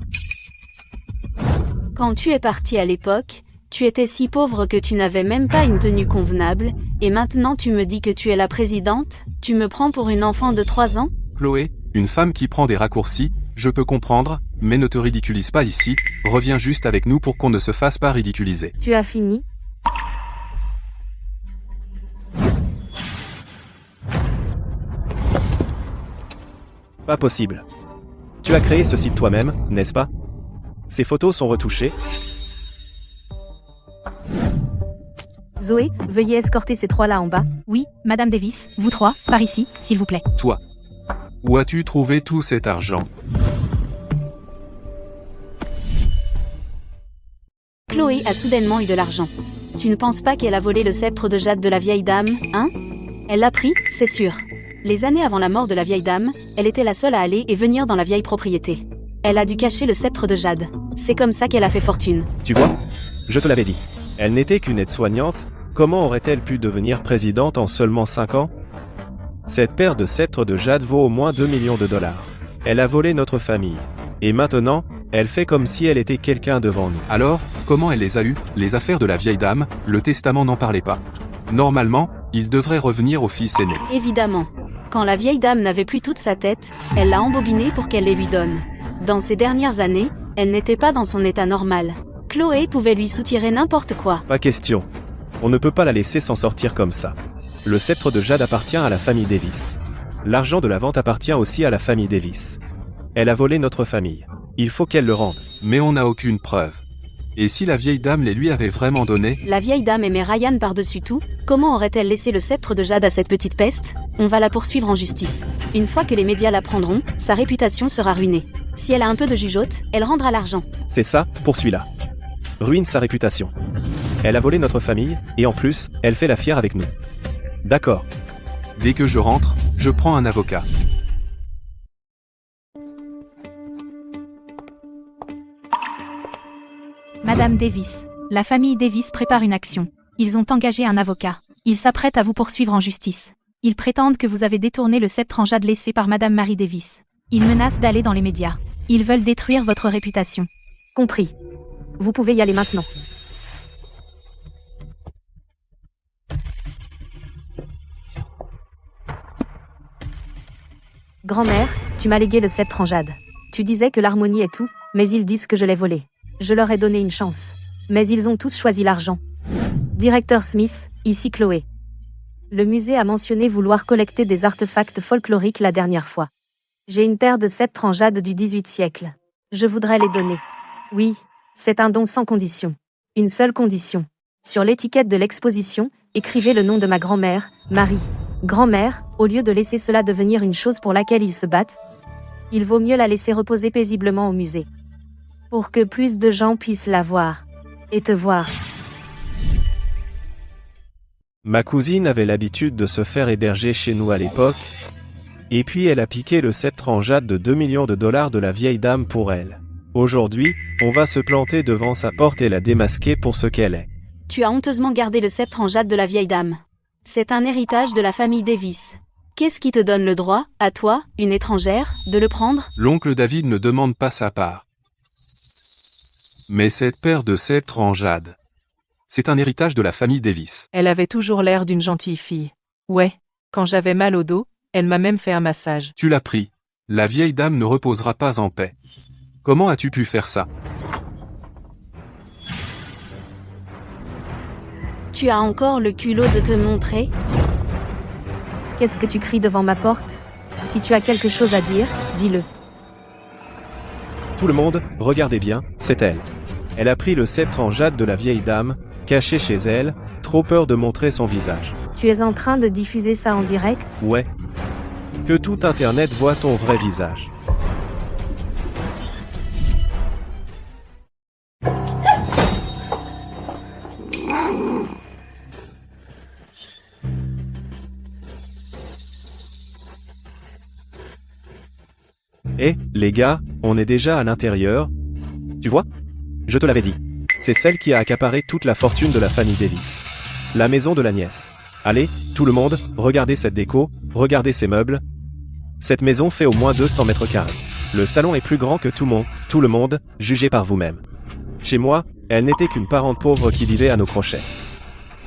Quand tu es parti à l'époque, tu étais si pauvre que tu n'avais même pas une tenue convenable, et maintenant tu me dis que tu es la présidente? Tu me prends pour une enfant de 3 ans?
Chloé, une femme qui prend des raccourcis, je peux comprendre, mais ne te ridiculise pas ici, reviens juste avec nous pour qu'on ne se fasse pas ridiculiser.
Tu as fini?
Pas possible. Tu as créé ce site toi-même, n'est-ce pas? Ces photos sont retouchées.
Zoé, veuillez escorter ces trois-là en bas.
Oui, Madame Davis, vous trois, par ici, s'il vous plaît.
Toi. Où as-tu trouvé tout cet argent?
Chloé a soudainement eu de l'argent. Tu ne penses pas qu'elle a volé le sceptre de jade de la vieille dame, hein? Elle l'a pris, c'est sûr. Les années avant la mort de la vieille dame, elle était la seule à aller et venir dans la vieille propriété. Elle a dû cacher le sceptre de jade. C'est comme ça qu'elle a fait fortune.
Tu vois? Je te l'avais dit. Elle n'était qu'une aide-soignante. Comment aurait-elle pu devenir présidente en seulement 5 ans? Cette paire de sceptres de jade vaut au moins 2 millions de dollars. Elle a volé notre famille. Et maintenant, elle fait comme si elle était quelqu'un devant nous.
Alors, comment elle les a eues? Les affaires de la vieille dame, le testament n'en parlait pas. Normalement, il devrait revenir au fils aîné.
Évidemment. Quand la vieille dame n'avait plus toute sa tête, elle l'a embobinée pour qu'elle les lui donne. Dans ces dernières années, elle n'était pas dans son état normal. Chloé pouvait lui soutirer n'importe quoi.
Pas question. On ne peut pas la laisser s'en sortir comme ça. Le sceptre de jade appartient à la famille Davis. L'argent de la vente appartient aussi à la famille Davis. Elle a volé notre famille. Il faut qu'elle le rende.
Mais on n'a aucune preuve. Et si la vieille dame les lui avait vraiment donnés?
La vieille dame aimait Ryan par-dessus tout. Comment aurait-elle laissé le sceptre de jade à cette petite peste? On va la poursuivre en justice. Une fois que les médias la prendront, sa réputation sera ruinée. Si elle a un peu de jugeote, elle rendra l'argent.
C'est ça, poursuis-la. Ruine sa réputation. Elle a volé notre famille, et en plus, elle fait la fière avec nous. D'accord.
Dès que je rentre, je prends un avocat.
Madame Davis, la famille Davis prépare une action. Ils ont engagé un avocat. Ils s'apprêtent à vous poursuivre en justice. Ils prétendent que vous avez détourné le sceptre en jade laissé par Madame Mary Davis. Ils menacent d'aller dans les médias. Ils veulent détruire votre réputation.
Compris. Vous pouvez y aller maintenant. Grand-mère, tu m'as légué le sceptre en jade. Tu disais que l'harmonie est tout, mais ils disent que je l'ai volé. Je leur ai donné une chance. Mais ils ont tous choisi l'argent. Directeur Smith, ici Chloé. Le musée a mentionné vouloir collecter des artefacts folkloriques la dernière fois. J'ai une paire de sceptres en jade du XVIIIe siècle. Je voudrais les donner. Oui, c'est un don sans condition. Une seule condition. Sur l'étiquette de l'exposition, écrivez le nom de ma grand-mère, Marie. Grand-mère, au lieu de laisser cela devenir une chose pour laquelle ils se battent, il vaut mieux la laisser reposer paisiblement au musée. Pour que plus de gens puissent la voir. Et te voir.
Ma cousine avait l'habitude de se faire héberger chez nous à l'époque, et puis elle a piqué le sceptre en jade de 2 millions de dollars de la vieille dame pour elle. Aujourd'hui, on va se planter devant sa porte et la démasquer pour ce qu'elle est.
Tu as honteusement gardé le sceptre en jade de la vieille dame. C'est un héritage de la famille Davis. Qu'est-ce qui te donne le droit, à toi, une étrangère, de le prendre?
L'oncle David ne demande pas sa part. Mais cette paire de sceptres en jade, c'est un héritage de la famille Davis.
Elle avait toujours l'air d'une gentille fille. Ouais, quand j'avais mal au dos, elle m'a même fait un massage.
Tu l'as pris. La vieille dame ne reposera pas en paix. Comment as-tu pu faire ça?
Tu as encore le culot de te montrer?
Qu'est-ce que tu cries devant ma porte? Si tu as quelque chose à dire, dis-le.
Tout le monde, regardez bien, c'est elle. Elle a pris le sceptre en jade de la vieille dame, caché chez elle, trop peur de montrer son visage.
Tu es en train de diffuser ça en direct?
Ouais. Que tout Internet voit ton vrai visage. Eh, les gars, on est déjà à l'intérieur. Tu vois? Je te l'avais dit. C'est celle qui a accaparé toute la fortune de la famille Davis. La maison de la nièce. Allez, tout le monde, regardez cette déco, regardez ces meubles. Cette maison fait au moins 200 mètres carrés. Le salon est plus grand que tout le monde, jugez par vous-même. Chez moi, elle n'était qu'une parente pauvre qui vivait à nos crochets.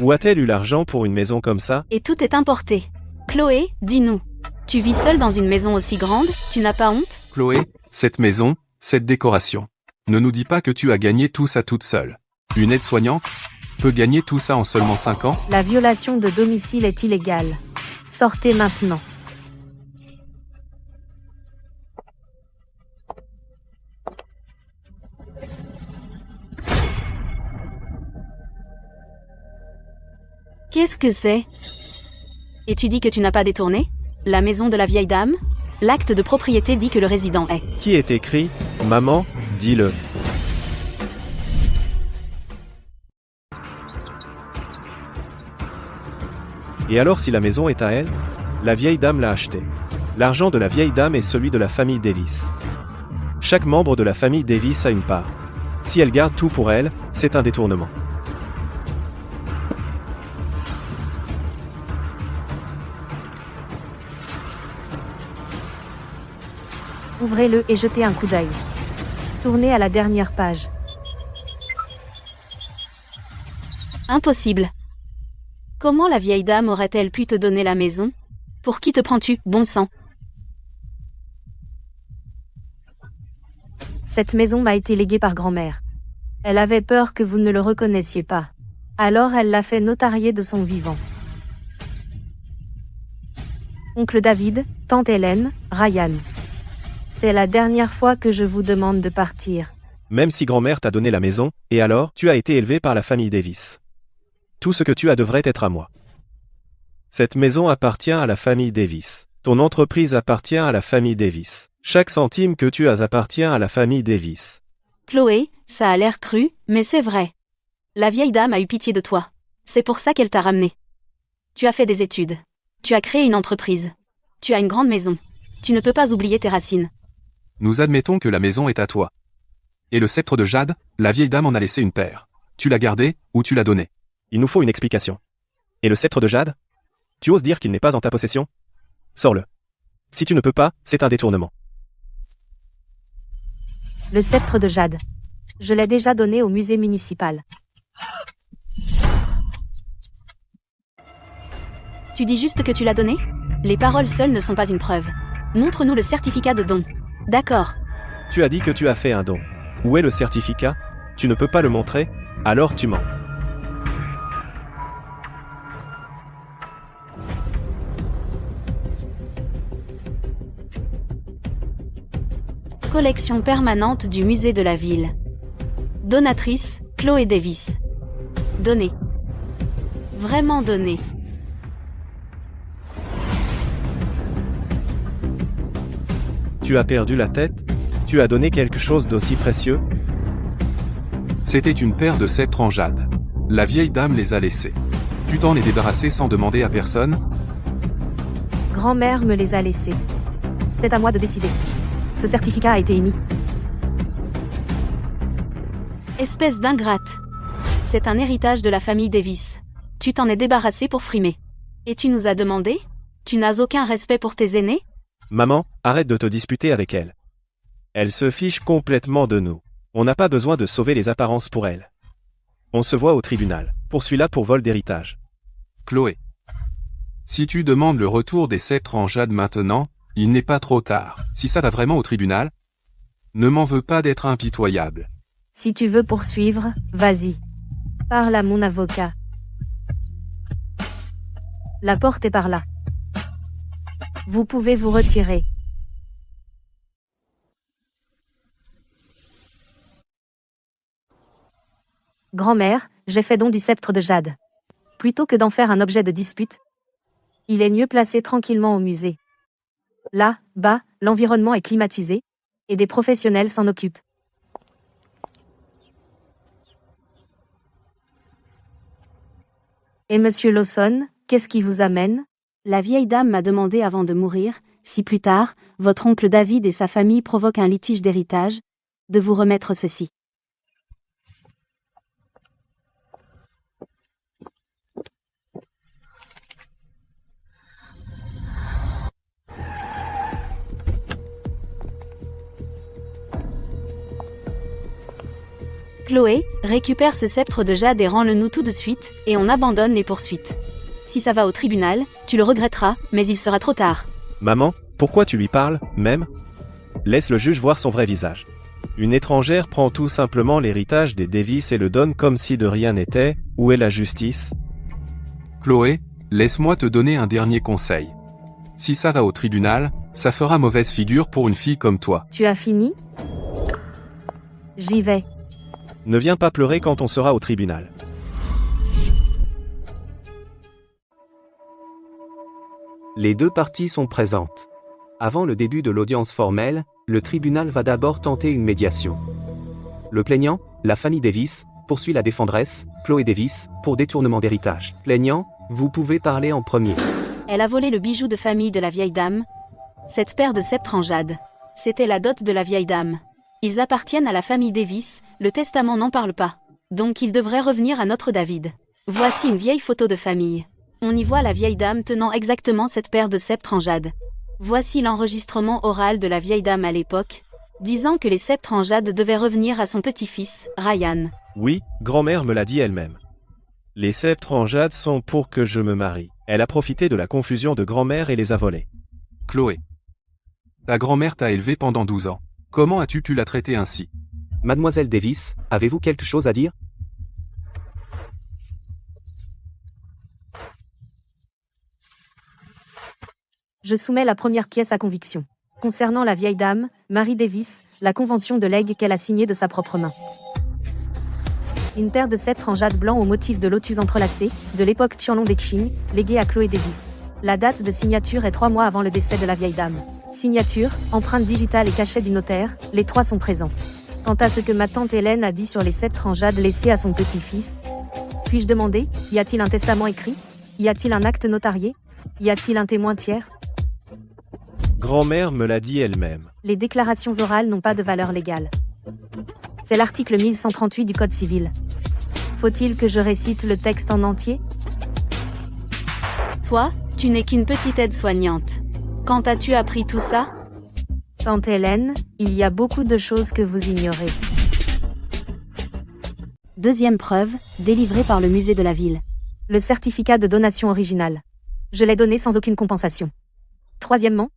Où a-t-elle eu l'argent pour une maison comme ça?
Et tout est importé. Chloé, dis-nous. Tu vis seule dans une maison aussi grande, tu n'as pas honte?
Chloé, cette maison, cette décoration. Ne nous dis pas que tu as gagné tout ça toute seule. Une aide-soignante peut gagner tout ça en seulement 5 ans?
La violation de domicile est illégale. Sortez maintenant.
Qu'est-ce que c'est? Et tu dis que tu n'as pas détourné? La maison de la vieille dame? L'acte de propriété dit que le résident est.
Qui est écrit? Maman, dis-le. Et alors si la maison est à elle? La vieille dame l'a achetée. L'argent de la vieille dame est celui de la famille Davis. Chaque membre de la famille Davis a une part. Si elle garde tout pour elle, c'est un détournement.
Ouvrez-le et jetez un coup d'œil. Tournez à la dernière page.
Impossible. Comment la vieille dame aurait-elle pu te donner la maison? Pour qui te prends-tu, bon sang?
Cette maison m'a été léguée par grand-mère. Elle avait peur que vous ne le reconnaissiez pas. Alors elle l'a fait notarier de son vivant. Oncle David, tante Hélène, Ryan. C'est la dernière fois que je vous demande de partir.
Même si grand-mère t'a donné la maison, et alors, tu as été élevé par la famille Davis. Tout ce que tu as devrait être à moi. Cette maison appartient à la famille Davis. Ton entreprise appartient à la famille Davis. Chaque centime que tu as appartient à la famille Davis.
Chloé, ça a l'air cru, mais c'est vrai. La vieille dame a eu pitié de toi. C'est pour ça qu'elle t'a ramené. Tu as fait des études. Tu as créé une entreprise. Tu as une grande maison. Tu ne peux pas oublier tes racines.
Nous admettons que la maison est à toi. Et le sceptre de jade, la vieille dame en a laissé une paire. Tu l'as gardé, ou tu l'as donné?
Il nous faut une explication. Et le sceptre de jade? Tu oses dire qu'il n'est pas en ta possession? Sors-le. Si tu ne peux pas, c'est un détournement.
Le sceptre de jade. Je l'ai déjà donné au musée municipal.
Tu dis juste que tu l'as donné? Les paroles seules ne sont pas une preuve. Montre-nous le certificat de don. D'accord.
Tu as dit que tu as fait un don. Où est le certificat? Tu ne peux pas le montrer? Alors tu mens.
Collection permanente du musée de la ville. Donatrice, Chloé Davis. Donné. Vraiment donné.
Tu as perdu la tête? Tu as donné quelque chose d'aussi précieux?
C'était une paire de sceptres en jade. La vieille dame les a laissés. Tu t'en es débarrassé sans demander à personne?
Grand-mère me les a laissés. C'est à moi de décider. Ce certificat a été émis.
Espèce d'ingrate. C'est un héritage de la famille Davis. Tu t'en es débarrassé pour frimer. Et tu nous as demandé? Tu n'as aucun respect pour tes aînés?
Maman, arrête de te disputer avec elle. Elle se fiche complètement de nous. On n'a pas besoin de sauver les apparences pour elle. On se voit au tribunal. Poursuis-la pour vol d'héritage.
Chloé. Si tu demandes le retour des sceptres en jade maintenant, il n'est pas trop tard. Si ça va vraiment au tribunal, ne m'en veux pas d'être impitoyable.
Si tu veux poursuivre, vas-y. Parle à mon avocat. La porte est par là. Vous pouvez vous retirer. Grand-mère, j'ai fait don du sceptre de jade. Plutôt que d'en faire un objet de dispute, il est mieux placé tranquillement au musée. Là, bas, l'environnement est climatisé, et des professionnels s'en occupent. Et Monsieur Lawson, qu'est-ce qui vous amène?
La vieille dame m'a demandé avant de mourir, si plus tard, votre oncle David et sa famille provoquent un litige d'héritage, de vous remettre ceci. Chloé, récupère ce sceptre de jade et rends-le-nous tout de suite, et on abandonne les poursuites. Si ça va au tribunal, tu le regretteras, mais il sera trop tard.
Maman, pourquoi tu lui parles, même? Laisse le juge voir son vrai visage. Une étrangère prend tout simplement l'héritage des Davis et le donne comme si de rien n'était. Où est la justice?
Chloé, laisse-moi te donner un dernier conseil. Si ça va au tribunal, ça fera mauvaise figure pour une fille comme toi.
Tu as fini? J'y vais.
Ne viens pas pleurer quand on sera au tribunal.
Les deux parties sont présentes. Avant le début de l'audience formelle, le tribunal va d'abord tenter une médiation. Le plaignant, la famille Davis, poursuit la défendresse, Chloé Davis, pour détournement d'héritage. Plaignant, vous pouvez parler en premier.
Elle a volé le bijou de famille de la vieille dame. Cette paire de sceptres en jade. C'était la dot de la vieille dame. Ils appartiennent à la famille Davis, le testament n'en parle pas. Donc ils devraient revenir à notre David. Voici une vieille photo de famille. On y voit la vieille dame tenant exactement cette paire de sceptres en jade. Voici l'enregistrement oral de la vieille dame à l'époque, disant que les sceptres en jade devaient revenir à son petit-fils, Ryan.
Oui, grand-mère me l'a dit elle-même. Les sceptres en jade sont pour que je me marie. Elle a profité de la confusion de grand-mère et les a volés.
Chloé. Ta grand-mère t'a élevé pendant 12 ans. Comment as-tu pu la traiter ainsi?
Mademoiselle Davis, avez-vous quelque chose à dire?
Je soumets la première pièce à conviction. Concernant la vieille dame, Mary Davis, la convention de legs qu'elle a signée de sa propre main. Une paire de sceptres en jade blanc au motif de lotus entrelacés, de l'époque Tianlong-Deqing, léguée à Chloé Davis. La date de signature est 3 mois avant le décès de la vieille dame. Signature, empreinte digitale et cachet du notaire, les 3 sont présents. Quant à ce que ma tante Hélène a dit sur les sceptres en jade laissés à son petit-fils, puis-je demander, y a-t-il un testament écrit? Y a-t-il un acte notarié? Y a-t-il un témoin tiers?
Grand-mère me l'a dit elle-même.
Les déclarations orales n'ont pas de valeur légale. C'est l'article 1138 du Code civil. Faut-il que je récite le texte en entier?
Toi, tu n'es qu'une petite aide-soignante. Quand as-tu appris tout ça?
Tante Hélène, il y a beaucoup de choses que vous ignorez.
Deuxième preuve, délivrée par le musée de la ville.
Le certificat de donation original. Je l'ai donné sans aucune compensation. Troisièmement,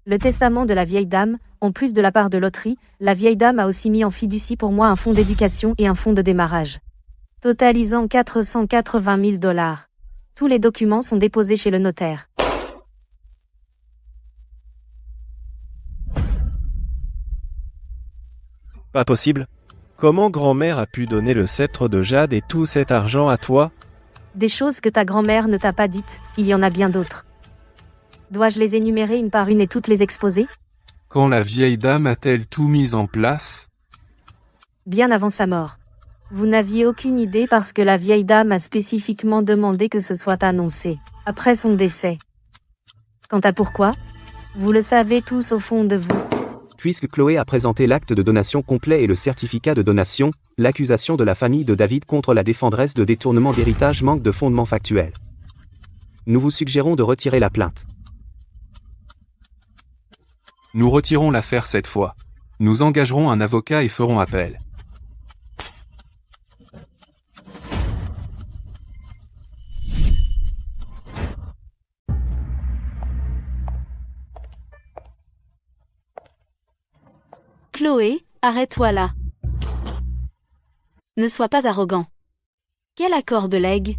le testament de la vieille dame, en plus de la part de loterie, la vieille dame a aussi mis en fiducie pour moi un fonds d'éducation et un fonds de démarrage. Totalisant 480 000 $. Tous les documents sont déposés chez le notaire.
Pas possible. Comment grand-mère a pu donner le sceptre de jade et tout cet argent à toi?
Des choses que ta grand-mère ne t'a pas dites, il y en a bien d'autres. Dois-je les énumérer une par une et toutes les exposer?
Quand la vieille dame a-t-elle tout mis en place?
Bien avant sa mort. Vous n'aviez aucune idée parce que la vieille dame a spécifiquement demandé que ce soit annoncé, après son décès. Quant à pourquoi, vous le savez tous au fond de vous.
Puisque Chloé a présenté l'acte de donation complet et le certificat de donation, l'accusation de la famille de David contre la défendresse de détournement d'héritage manque de fondement factuel. Nous vous suggérons de retirer la plainte.
Nous retirons l'affaire cette fois. Nous engagerons un avocat et ferons appel.
Chloé, arrête-toi là. Ne sois pas arrogant. Quel accord de legs?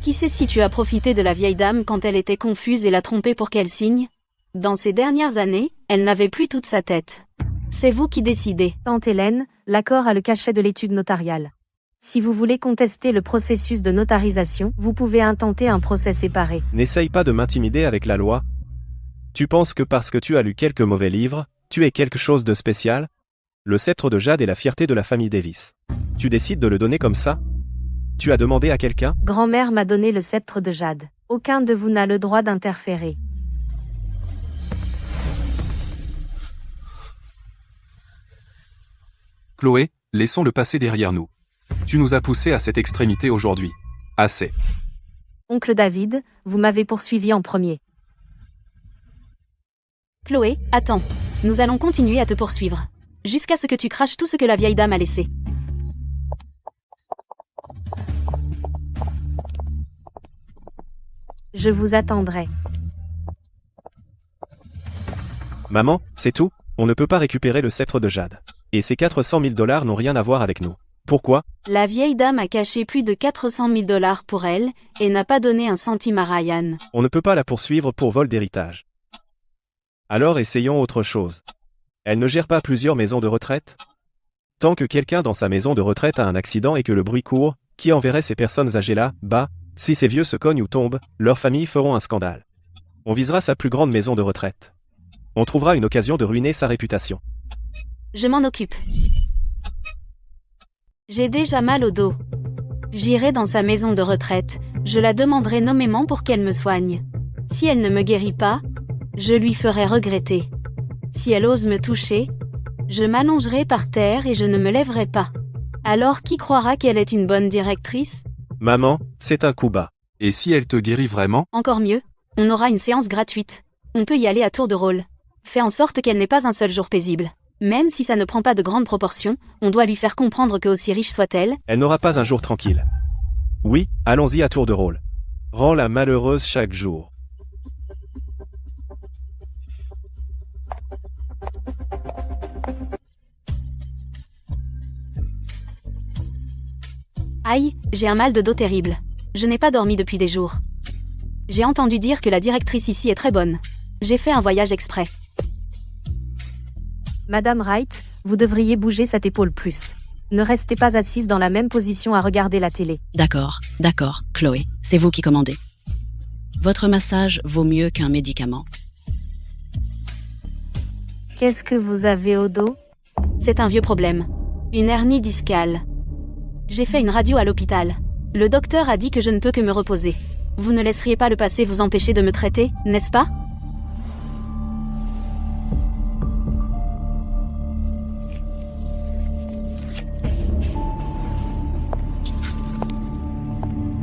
Qui sait si tu as profité de la vieille dame quand elle était confuse et l'as trompée pour qu'elle signe? Dans ces dernières années, elle n'avait plus toute sa tête. C'est vous qui décidez.
Tante Hélène, l'accord a le cachet de l'étude notariale. Si vous voulez contester le processus de notarisation, vous pouvez intenter un procès séparé.
N'essaye pas de m'intimider avec la loi. Tu penses que parce que tu as lu quelques mauvais livres, tu es quelque chose de spécial? Le sceptre de jade est la fierté de la famille Davis. Tu décides de le donner comme ça? Tu as demandé à quelqu'un?
Grand-mère m'a donné le sceptre de jade. Aucun de vous n'a le droit d'interférer.
Chloé, laissons le passé derrière nous. Tu nous as poussés à cette extrémité aujourd'hui. Assez.
Oncle David, vous m'avez poursuivi en premier.
Chloé, attends. Nous allons continuer à te poursuivre. Jusqu'à ce que tu craches tout ce que la vieille dame a laissé.
Je vous attendrai.
Maman, c'est tout? On ne peut pas récupérer le sceptre de jade. Et ces 400 000 $ n'ont rien à voir avec nous. Pourquoi?
La vieille dame a caché plus de 400 000 $ pour elle, et n'a pas donné un centime à Ryan.
On ne peut pas la poursuivre pour vol d'héritage. Alors essayons autre chose. Elle ne gère pas plusieurs maisons de retraite? Tant que quelqu'un dans sa maison de retraite a un accident et que le bruit court, qui enverrait ces personnes âgées là, si ces vieux se cognent ou tombent, leurs familles feront un scandale. On visera sa plus grande maison de retraite. On trouvera une occasion de ruiner sa réputation.
Je m'en occupe. J'ai déjà mal au dos. J'irai dans sa maison de retraite, je la demanderai nommément pour qu'elle me soigne. Si elle ne me guérit pas, je lui ferai regretter. Si elle ose me toucher, je m'allongerai par terre et je ne me lèverai pas. Alors qui croira qu'elle est une bonne directrice?
Maman, c'est un coup bas.
Et si elle te guérit vraiment?
Encore mieux, on aura une séance gratuite. On peut y aller à tour de rôle. Fais en sorte qu'elle n'ait pas un seul jour paisible. Même si ça ne prend pas de grandes proportions, on doit lui faire comprendre que aussi riche soit-elle,
Elle n'aura pas un jour tranquille. Oui, allons-y à tour de rôle. Rends-la malheureuse chaque jour.
aïe, j'ai un mal de dos terrible. Je n'ai pas dormi depuis des jours. J'ai entendu dire que la directrice ici est très bonne. J'ai fait un voyage exprès.
Madame Wright, vous devriez bouger cette épaule plus. Ne restez pas assise dans la même position à regarder la télé.
D'accord, Chloé, c'est vous qui commandez. Votre massage vaut mieux qu'un médicament.
Qu'est-ce que vous avez au dos?
C'est un vieux problème. Une hernie discale. J'ai fait une radio à l'hôpital. Le docteur a dit que je ne peux que me reposer. Vous ne laisseriez pas le passé vous empêcher de me traiter, n'est-ce pas?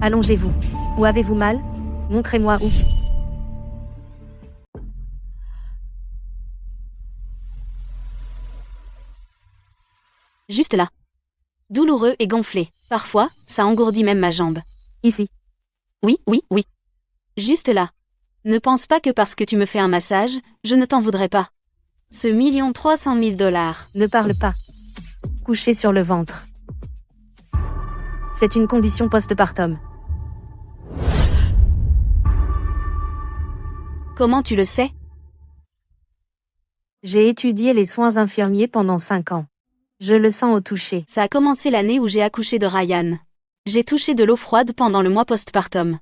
Allongez-vous. Où avez-vous mal? Montrez-moi où.
Juste là. Douloureux et gonflé. Parfois, ça engourdit même ma jambe.
Ici.
Oui. Juste là. Ne pense pas que parce que tu me fais un massage, je ne t'en voudrais pas. Ce 1 300 000 dollars.
Ne parle pas. Couché sur le ventre. C'est une condition postpartum.
Comment tu le sais?
J'ai étudié les soins infirmiers pendant 5 ans. Je le sens au toucher.
Ça a commencé l'année où j'ai accouché de Ryan. J'ai touché de l'eau froide pendant le mois postpartum.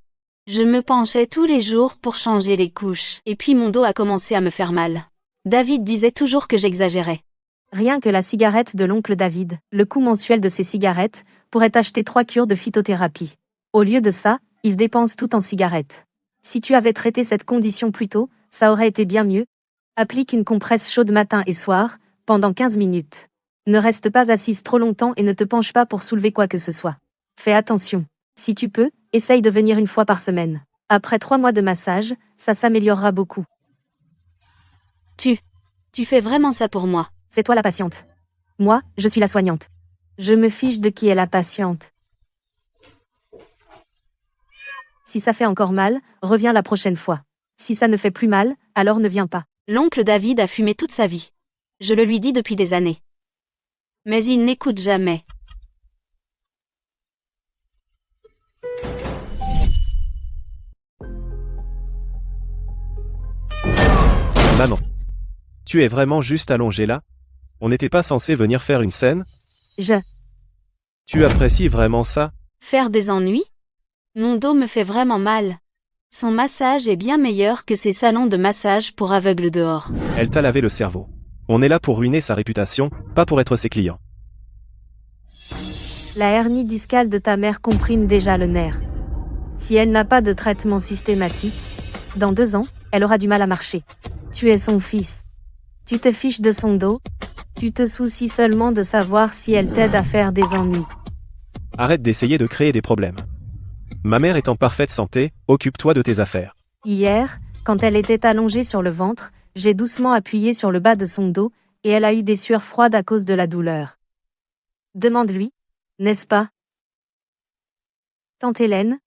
Je me penchais tous les jours pour changer les couches. Et puis mon dos a commencé à me faire mal. David disait toujours que j'exagérais.
Rien que la cigarette de l'oncle David, le coût mensuel de ses cigarettes, pourrait acheter 3 cures de phytothérapie. Au lieu de ça, il dépense tout en cigarettes. Si tu avais traité cette condition plus tôt, ça aurait été bien mieux. Applique une compresse chaude matin et soir, pendant 15 minutes. Ne reste pas assise trop longtemps et ne te penche pas pour soulever quoi que ce soit. Fais attention. Si tu peux, essaye de venir 1 fois par semaine. Après 3 mois de massage, ça s'améliorera beaucoup.
Tu fais vraiment ça pour moi.
C'est toi la patiente. Moi, je suis la soignante. Je me fiche de qui est la patiente. Si ça fait encore mal, reviens la prochaine fois. Si ça ne fait plus mal, alors ne viens pas.
L'oncle David a fumé toute sa vie. Je le lui dis depuis des années. Mais il n'écoute jamais.
Maman. Tu es vraiment juste allongée là? On n'était pas censé venir faire une scène? Tu apprécies vraiment ça?
Faire des ennuis? Mon dos me fait vraiment mal. Son massage est bien meilleur que ces salons de massage pour aveugles dehors.
Elle t'a lavé le cerveau. On est là pour ruiner sa réputation, pas pour être ses clients.
La hernie discale de ta mère comprime déjà le nerf. Si elle n'a pas de traitement systématique, dans 2 ans, elle aura du mal à marcher. Tu es son fils. Tu te fiches de son dos. Tu te soucies seulement de savoir si elle t'aide à faire des ennuis.
Arrête d'essayer de créer des problèmes. Ma mère est en parfaite santé, occupe-toi de tes affaires.
Hier, quand elle était allongée sur le ventre, j'ai doucement appuyé sur le bas de son dos, et elle a eu des sueurs froides à cause de la douleur. Demande-lui, n'est-ce pas? Tante Hélène,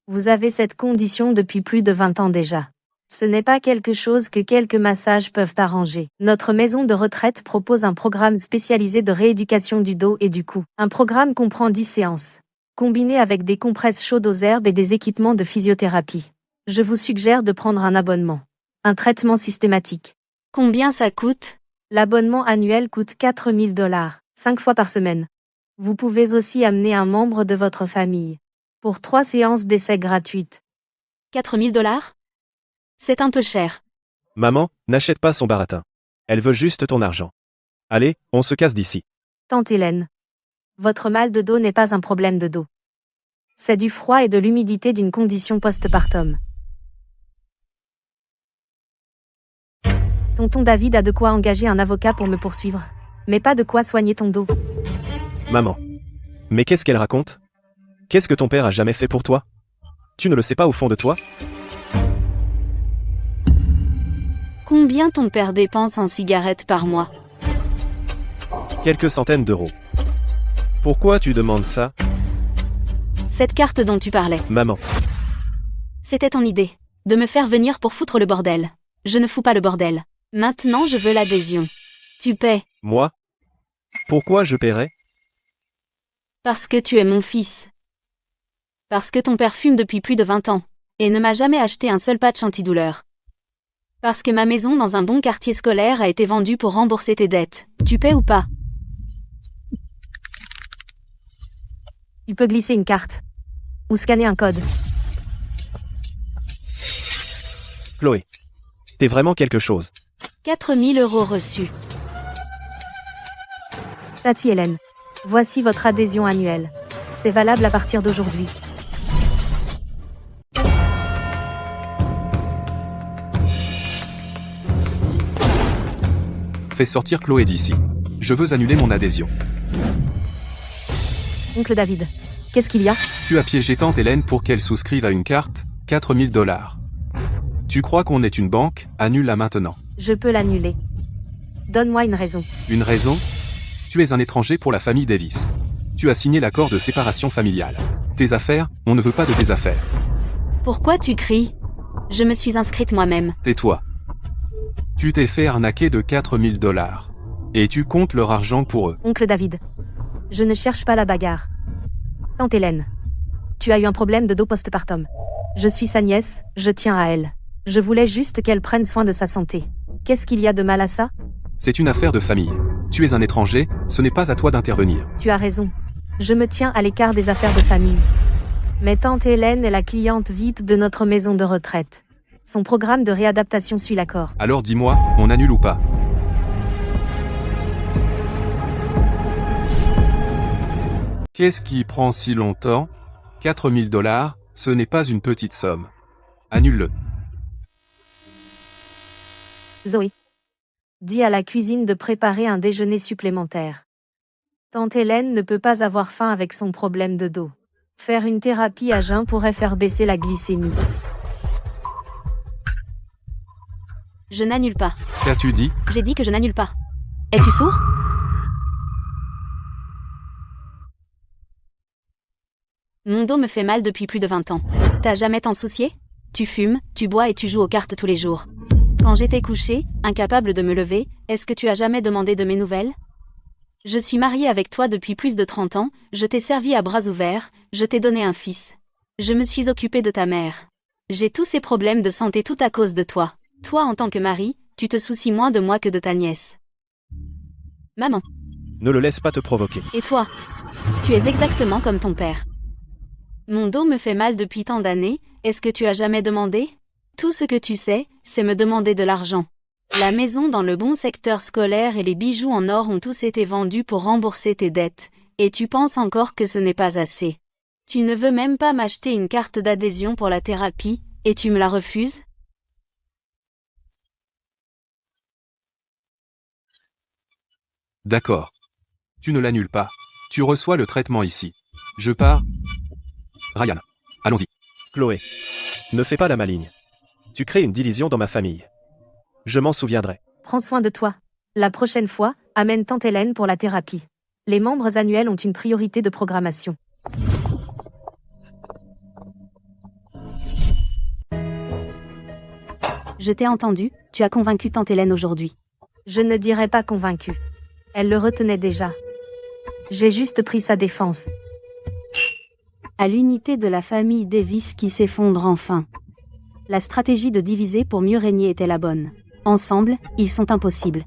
vous avez cette condition depuis plus de 20 ans déjà. Ce n'est pas quelque chose que quelques massages peuvent arranger. Notre maison de retraite propose un programme spécialisé de rééducation du dos et du cou. Un programme comprend 10 séances, combinées avec des compresses chaudes aux herbes et des équipements de physiothérapie. Je vous suggère de prendre un abonnement. Un traitement systématique.
Combien ça coûte?
L'abonnement annuel coûte 4 000 $, 5 fois par semaine. Vous pouvez aussi amener un membre de votre famille. Pour 3 séances d'essai gratuites.
4 000 $? C'est un peu cher.
Maman, n'achète pas son baratin. Elle veut juste ton argent. Allez, on se casse d'ici.
Tante Hélène. Votre mal de dos n'est pas un problème de dos. C'est du froid et de l'humidité d'une condition postpartum. Tonton David a de quoi engager un avocat pour me poursuivre, mais pas de quoi soigner ton dos.
Maman. Mais qu'est-ce qu'elle raconte? Qu'est-ce que ton père a jamais fait pour toi? Tu ne le sais pas au fond de toi?
Combien ton père dépense en cigarettes par mois?
Quelques centaines d'euros. Pourquoi tu demandes ça?
Cette carte dont tu parlais.
Maman.
C'était ton idée. De me faire venir pour foutre le bordel. Je ne fous pas le bordel. Maintenant je veux l'adhésion. Tu paies.
Moi? Pourquoi je paierais?
Parce que tu es mon fils. Parce que ton père fume depuis plus de 20 ans. Et ne m'a jamais acheté un seul patch antidouleur. Parce que ma maison dans un bon quartier scolaire a été vendue pour rembourser tes dettes. Tu paies ou pas?
Tu peux glisser une carte. Ou scanner un code.
Chloé. T'es vraiment quelque chose.
4 000 € reçus.
Tati Hélène. Voici votre adhésion annuelle. C'est valable à partir d'aujourd'hui.
Fais sortir Chloé d'ici. Je veux annuler mon adhésion.
Oncle David. Qu'est-ce qu'il y a?
Tu as piégé tante Hélène pour qu'elle souscrive à une carte, 4 000 $. Tu crois qu'on est une banque? Annule-la maintenant.
Je peux l'annuler. Donne-moi une raison.
Une raison? Tu es un étranger pour la famille Davis. Tu as signé l'accord de séparation familiale. Tes affaires, on ne veut pas de tes affaires.
Pourquoi tu cries? Je me suis inscrite moi-même.
Tais-toi. Tu t'es fait arnaquer de 4 000 $. Et tu comptes leur argent pour eux.
Oncle David. Je ne cherche pas la bagarre. Tante Hélène. Tu as eu un problème de dos postpartum. Je suis sa nièce, je tiens à elle. Je voulais juste qu'elle prenne soin de sa santé. Qu'est-ce qu'il y a de mal à ça?
C'est une affaire de famille. Tu es un étranger, ce n'est pas à toi d'intervenir.
Tu as raison. Je me tiens à l'écart des affaires de famille. Mais tante Hélène est la cliente VIP de notre maison de retraite. Son programme de réadaptation suit l'accord.
Alors dis-moi, on annule ou pas? Qu'est-ce qui prend si longtemps? 4 000 $, ce n'est pas une petite somme. Annule-le.
Zoé. Dis à la cuisine de préparer un déjeuner supplémentaire. Tante Hélène ne peut pas avoir faim avec son problème de dos. Faire une thérapie à jeun pourrait faire baisser la glycémie.
Je n'annule pas.
Qu'as-tu dit?
J'ai dit que je n'annule pas. Es-tu sourd? Mon dos me fait mal depuis plus de 20 ans. T'as jamais t'en soucié? Tu fumes, tu bois et tu joues aux cartes tous les jours. Quand j'étais couchée, incapable de me lever, est-ce que tu as jamais demandé de mes nouvelles? Je suis mariée avec toi depuis plus de 30 ans, je t'ai servi à bras ouverts, je t'ai donné un fils. Je me suis occupée de ta mère. J'ai tous ces problèmes de santé tout à cause de toi. Toi en tant que mari, tu te soucies moins de moi que de ta nièce. Maman.
Ne le laisse pas te provoquer.
Et toi? Tu es exactement comme ton père. Mon dos me fait mal depuis tant d'années, est-ce que tu as jamais demandé? Tout ce que tu sais, c'est me demander de l'argent. La maison dans le bon secteur scolaire et les bijoux en or ont tous été vendus pour rembourser tes dettes, et tu penses encore que ce n'est pas assez. Tu ne veux même pas m'acheter une carte d'adhésion pour la thérapie, et tu me la refuses?
D'accord. Tu ne l'annules pas. Tu reçois le traitement ici. Je pars. Ryan. Allons-y.
Chloé. Ne fais pas la maligne. Tu crées une division dans ma famille. Je m'en souviendrai.
Prends soin de toi. La prochaine fois, amène tante Hélène pour la thérapie. Les membres annuels ont une priorité de programmation.
Je t'ai entendu, tu as convaincu tante Hélène aujourd'hui.
Je ne dirais pas convaincue. Elle le retenait déjà. J'ai juste pris sa défense.
À l'unité de la famille Davis qui s'effondre enfin. La stratégie de diviser pour mieux régner était la bonne. Ensemble, ils sont impossibles.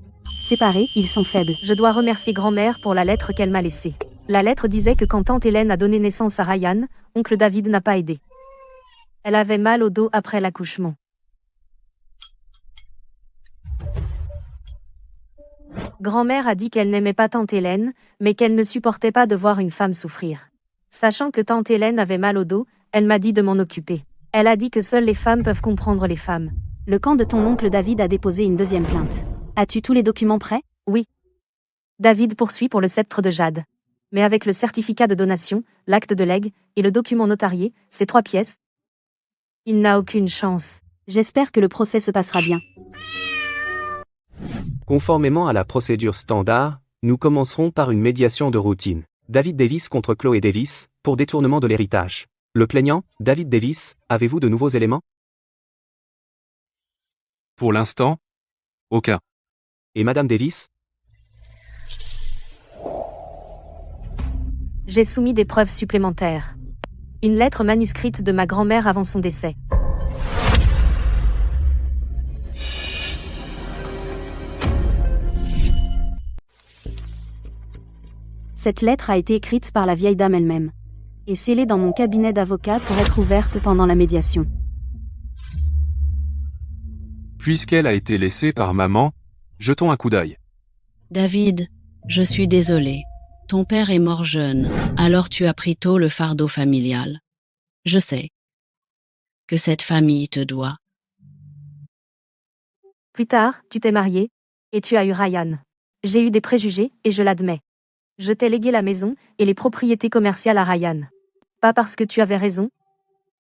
Séparés, ils sont faibles.
Je dois remercier grand-mère pour la lettre qu'elle m'a laissée. La lettre disait que quand tante Hélène a donné naissance à Ryan, oncle David n'a pas aidé. Elle avait mal au dos après l'accouchement. Grand-mère a dit qu'elle n'aimait pas tante Hélène, mais qu'elle ne supportait pas de voir une femme souffrir. Sachant que tante Hélène avait mal au dos, elle m'a dit de m'en occuper. Elle a dit que seules les femmes peuvent comprendre les femmes.
Le camp de ton oncle David a déposé une deuxième plainte. As-tu tous les documents prêts?
Oui. David poursuit pour le sceptre de Jade. Mais avec le certificat de donation, l'acte de legs et le document notarié, ces 3 pièces, il n'a aucune chance.
J'espère que le procès se passera bien.
Conformément à la procédure standard, nous commencerons par une médiation de routine. David Davis contre Chloé Davis, pour détournement de l'héritage. Le plaignant, David Davis, avez-vous de nouveaux éléments?
Pour l'instant, aucun.
Et Madame Davis?
J'ai soumis des preuves supplémentaires. Une lettre manuscrite de ma grand-mère avant son décès.
Cette lettre a été écrite par la vieille dame elle-même. Et scellée dans mon cabinet d'avocat pour être ouverte pendant la médiation.
Puisqu'elle a été laissée par maman, jetons un coup d'œil.
David, je suis désolé. Ton père est mort jeune, alors tu as pris tôt le fardeau familial. Je sais que cette famille te doit.
Plus tard, tu t'es marié, et tu as eu Ryan. J'ai eu des préjugés, et je l'admets. Je t'ai légué la maison et les propriétés commerciales à Ryan. Pas parce que tu avais raison,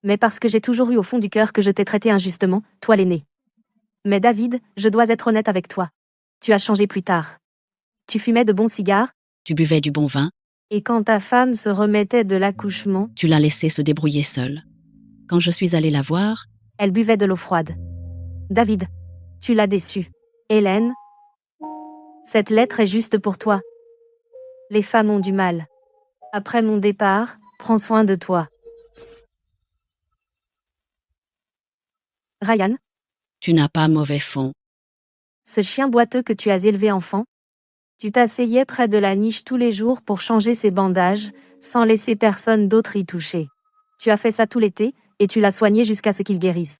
mais parce que j'ai toujours eu au fond du cœur que je t'ai traité injustement, toi l'aîné. Mais David, je dois être honnête avec toi. Tu as changé plus tard. Tu fumais de bons cigares,
Tu buvais du bon vin,
et quand ta femme se remettait de l'accouchement,
tu l'as laissée se débrouiller seule. Quand je suis allée la voir,
elle buvait de l'eau froide. David, tu l'as déçue. Hélène, cette lettre est juste pour toi. Les femmes ont du mal. Après mon départ, prends soin de toi. Ryan,
tu n'as pas mauvais fond.
ce chien boiteux que tu as élevé enfant, tu t'asseyais près de la niche tous les jours pour changer ses bandages, sans laisser personne d'autre y toucher. Tu as fait ça tout l'été, et tu l'as soigné jusqu'à ce qu'il guérisse.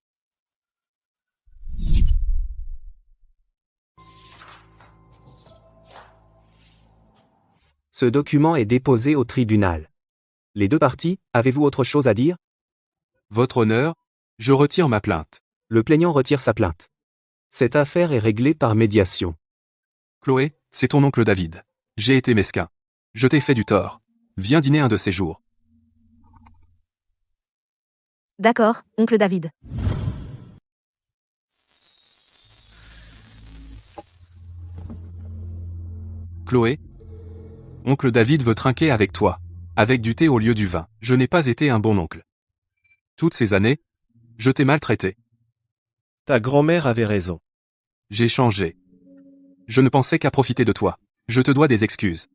Ce document est déposé au tribunal. Les 2 parties, avez-vous autre chose à dire?
Votre honneur, je retire ma plainte.
Le plaignant retire sa plainte. Cette affaire est réglée par médiation.
Chloé, c'est ton oncle David. J'ai été mesquin. Je t'ai fait du tort. Viens dîner un de ces jours.
D'accord, oncle David.
Chloé, oncle David veut trinquer avec toi. Avec du thé au lieu du vin. Je n'ai pas été un bon oncle. Toutes ces années, je t'ai maltraité.
Ta grand-mère avait raison.
J'ai changé. Je ne pensais qu'à profiter de toi. Je te dois des excuses.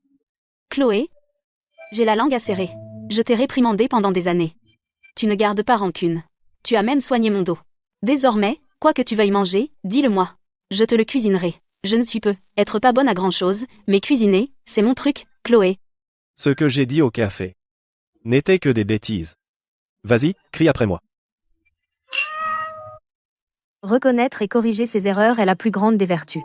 Chloé, j'ai la langue acérée. Je t'ai réprimandé pendant des années. Tu ne gardes pas rancune. Tu as même soigné mon dos. Désormais, quoi que tu veuilles manger, dis-le-moi. Je te le cuisinerai. Je ne suis être pas bonne à grand-chose, mais cuisiner, c'est mon truc, Chloé.
Ce que j'ai dit au café n'était que des bêtises. Vas-y, crie après moi.
Reconnaître et corriger ses erreurs est la plus grande des vertus.